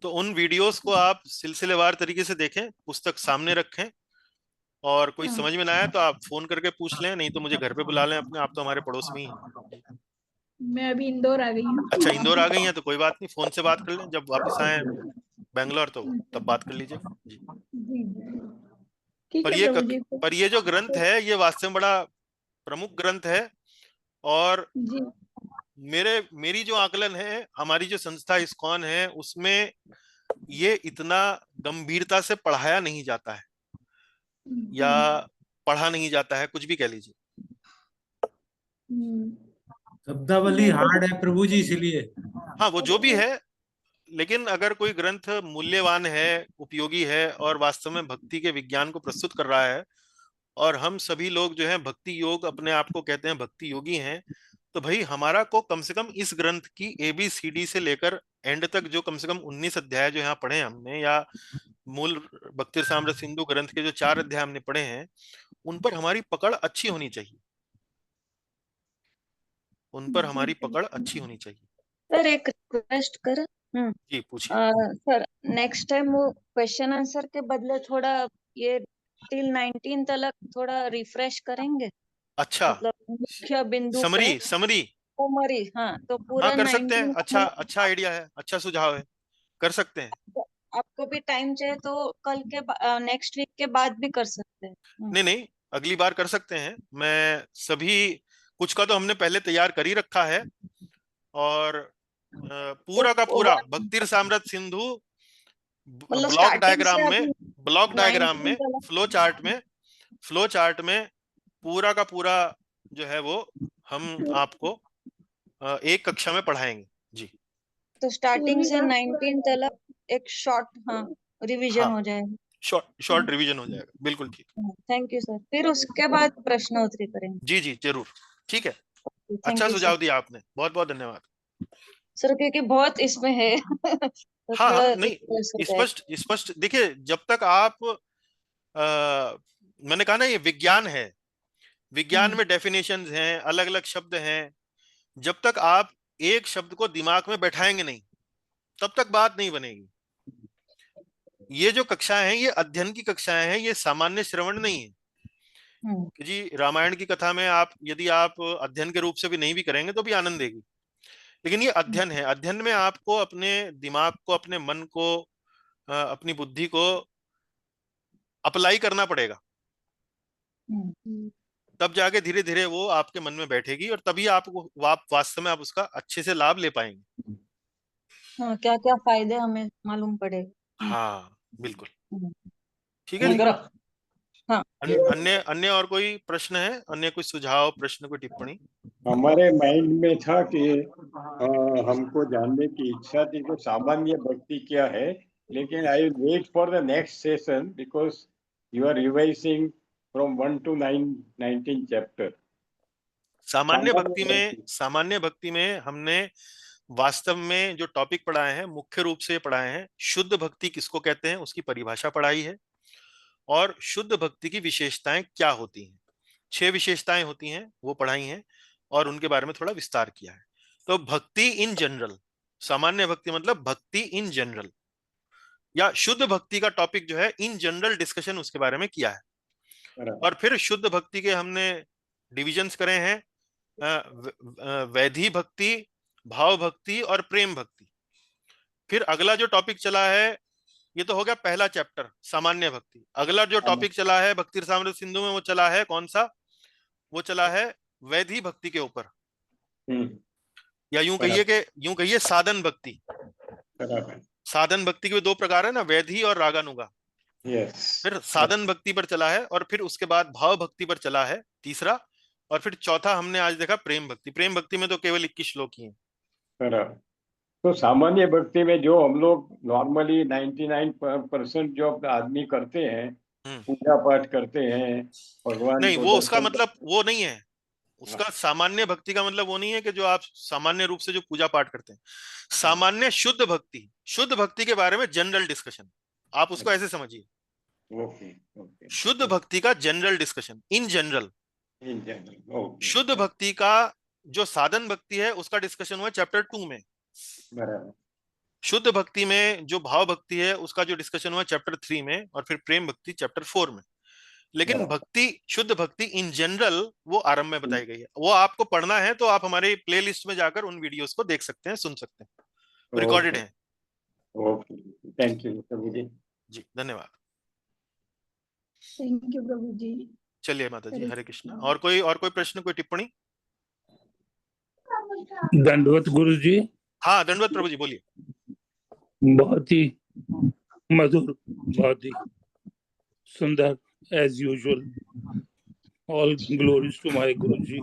तो उन वीडियोस को आप सिलसिलेवार तरीके से देखें, पुस्तक सामने रखें और कोई समझ में ना आए तो आप फोन करके पूछ लें, नहीं तो मुझे घर पे बुला लें अपने, आप तो हमारे पड़ोस में ही हैं। मैं अभी इंदौर आ गई हूँ। अच्छा, इंदौर आ गई हैं तो कोई बात नहीं, फोन से बात कर लें, जब वापस आए बैंगलोर तो तब बात कर लीजिए। जी जी, ठीक है प्रभु जी। पर ये जो ग्रंथ है ये वास्तव में बड़ा प्रमुख ग्रंथ है और जी, मेरी जो आकलन है, हमारी जो संस्था इस्कॉन है, उसमें ये इतना गंभीरता से पढ़ाया नहीं जाता है या पढ़ा नहीं जाता है, कुछ भी कह लीजिए। शब्दावली हार्ड है प्रभु जी, इसलिए। हाँ, वो जो भी है, लेकिन अगर कोई ग्रंथ मूल्यवान है, उपयोगी है और वास्तव में भक्ति के विज्ञान को प्रस्तुत कर रहा है और हम सभी लोग जो है भक्ति योग अपने आप को कहते हैं, भक्ति योगी हैं, तो भाई हमारा को कम से कम इस ग्रंथ की ABCD से लेकर एंड तक जो कम से कम 19 अध्याय जो यहाँ पढ़े हमने, या मूल भक्ति रसामृत सिंधु ग्रंथ के जो 4 अध्याय हमने पढ़े हैं, उन पर हमारी पकड़ अच्छी होनी चाहिए, उन पर हमारी पकड़ अच्छी होनी चाहिए। सर, एक रिक्वेस्ट कर। जी पूछिए। सर, नेक्स्ट टाइम वो क्वेश्चन आंसर के बदले थोड़ा ये टिल 19 तक थोड़ा रिफ्रेश करेंगे। अच्छा, मतलब मुख्य बिंदु समरी समरी, हाँ, तो पूरा हाँ कर सकते हैं। 19 अच्छा आइडिया है, अच्छा सुझाव है, कर सकते हैं। आपको भी टाइम चाहिए तो कल के नेक्स्ट वीक के बाद भी कर सकते हैं। नहीं, अगली बार कर सकते हैं। मैं सभी कुछ का तो हमने पहले तैयार कर ही रखा है और पूरा का पूरा भक्ति रसामृत सिंधु ब्लॉक डायग्राम में फ्लो चार्ट में पूरा का पूरा जो है वो हम आपको एक कक्षा में पढ़ाएंगे। जी, तो स्टार्टिंग से 19 तक एक शॉर्ट रिवीजन हो जाएगा। शॉर्ट रिवीजन हो जाएगा, बिल्कुल ठीक। Thank you sir. फिर उसके बाद प्रश्नोत्तरी करेंगे। जी जरूर, ठीक है। अच्छा सुझाव दिया आपने, बहुत बहुत धन्यवाद सर, क्योंकि बहुत इसमें है। तो हाँ, नहीं स्पष्ट देखिए, जब तक आप मैंने कहा ना ये विज्ञान है, विज्ञान में डेफिनेशंस हैं, अलग अलग शब्द हैं, जब तक आप एक शब्द को दिमाग में बैठाएंगे नहीं तब तक बात नहीं बनेगी। ये जो कक्षाएं हैं ये अध्ययन की कक्षाएं हैं, ये सामान्य श्रवण नहीं है कि जी रामायण की कथा में आप यदि आप अध्ययन के रूप से भी नहीं भी करेंगे तो भी आनंद देगी, लेकिन ये अध्ययन है। अध्ययन में आपको अपने दिमाग को, अपने मन को, अपनी बुद्धि को अप्लाई करना पड़ेगा, तब जाके धीरे धीरे वो आपके मन में बैठेगी और तभी आपको वास्तव में आप उसका अच्छे से लाभ ले पाएंगे। हाँ, क्या क्या फायदे हमें मालूम पड़ेगा। हाँ, बिल्कुल, ठीक है जी। हाँ। अन्य अन्य और कोई प्रश्न है? अन्य कोई सुझाव, प्रश्न, कोई टिप्पणी? हमारे माइंड में था कि हमको जानने की इच्छा थी कि सामान्य भक्ति क्या है, लेकिन I wait for the next session because you are revising from 1 to 19 chapter. सामान्य भक्ति में हमने वास्तव में जो टॉपिक पढ़ाए हैं, मुख्य रूप से पढ़ाए हैं, शुद्ध भक्ति किसको कहते हैं उसकी परिभाषा पढ़ाई है, और शुद्ध भक्ति की विशेषताएं क्या होती हैं। 6 विशेषताएं होती हैं, वो पढ़ाई हैं और उनके बारे में थोड़ा विस्तार किया है। तो भक्ति इन जनरल, सामान्य भक्ति मतलब भक्ति इन जनरल, या शुद्ध भक्ति का टॉपिक जो है इन जनरल डिस्कशन उसके बारे में किया है। और फिर शुद्ध भक्ति के हमने डिविजन्स करे हैं, वैधि भक्ति, भाव भक्ति और प्रेम भक्ति। फिर अगला जो टॉपिक चला है, ये तो हो गया पहला चैप्टर सामान्य भक्ति। अगला जो टॉपिक चला है भक्ति रसामृत सिंधु में, वो चला है कौन सा? वो चला है वैधि भक्ति के ऊपर, या यूं कहिए साधन भक्ति। साधन भक्ति के 2 प्रकार है ना, वैधि और रागानुगा। फिर साधन भक्ति पर चला है, और फिर उसके बाद भाव भक्ति पर चला है तीसरा, और फिर चौथा हमने आज देखा प्रेम भक्ति। प्रेम भक्ति में तो केवल 21 श्लोक ही हैं। तो सामान्य भक्ति में जो हम लोग नॉर्मली 99% जो आदमी करते हैं, पूजा पाठ करते हैं भगवान नहीं, को, वो उसका मतलब वो नहीं है। उसका सामान्य भक्ति का मतलब वो नहीं है कि जो आप सामान्य रूप से जो पूजा पाठ करते हैं। सामान्य शुद्ध भक्ति, शुद्ध भक्ति के बारे में जनरल डिस्कशन, आप उसको ऐसे समझिए। शुद्ध भक्ति का जनरल डिस्कशन, इन जनरल। शुद्ध भक्ति का जो साधन भक्ति है उसका डिस्कशन हुआ चैप्टर 2 में। शुद्ध भक्ति में जो भाव भक्ति है उसका जो डिस्कशन हुआ चैप्टर 3 में, और फिर प्रेम भक्ति चैप्टर 4 में। लेकिन भक्ति, शुद्ध भक्ति इन जनरल वो आरंभ में बताई गई है। वो आपको पढ़ना है तो आप हमारे प्लेलिस्ट में जाकर उन वीडियोस को देख सकते हैं, सुन सकते हैं, रिकॉर्डेड है। थैंक यू प्रभु जी। जी धन्यवाद। थैंक यू प्रभु जी। चलिए माता जी, हरे कृष्णा। और कोई प्रश्न, कोई टिप्पणी? दंडवत गुरु जी। हाँ दंडवत प्रभु जी, बोलिए। बहुत ही मधुर, बहुत ही सुंदर, as usual. All glories to my guru ji.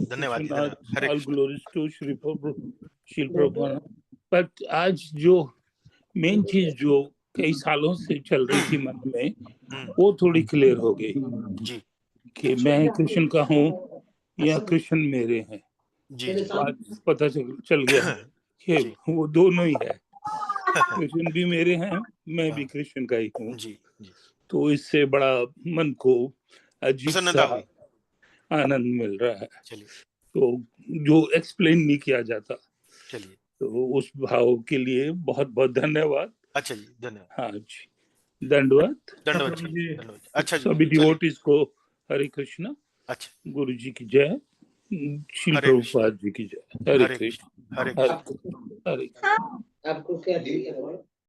धन्यवाद। All glories to Shri Prabhupada. पर आज जो मेन चीज जो कई सालों से चल रही थी मन में, वो थोड़ी क्लियर हो गई जी, कि मैं कृष्ण का हूँ या कृष्ण मेरे हैं। जी, आज पता चल गया कि वो दोनों ही है। कृष्ण भी मेरे हैं, मैं भी कृष्ण का ही हूँ। तो इससे बड़ा मन को अजीब सा आनंद मिल रहा है। तो जो एक्सप्लेन नहीं किया जाता, तो उस भाव के लिए बहुत बहुत धन्यवाद। अच्छा जी, धन्यवाद। हाँ जी, दंडवत। अच्छा जी, सभी डिवोटीज को हरे कृष्णा। अच्छा, गुरु जी की जय, श्री प्रभुपाद जी की जय। हरे कृष्ण, हरे कृष्ण, हरे। आपको क्या चाहिए?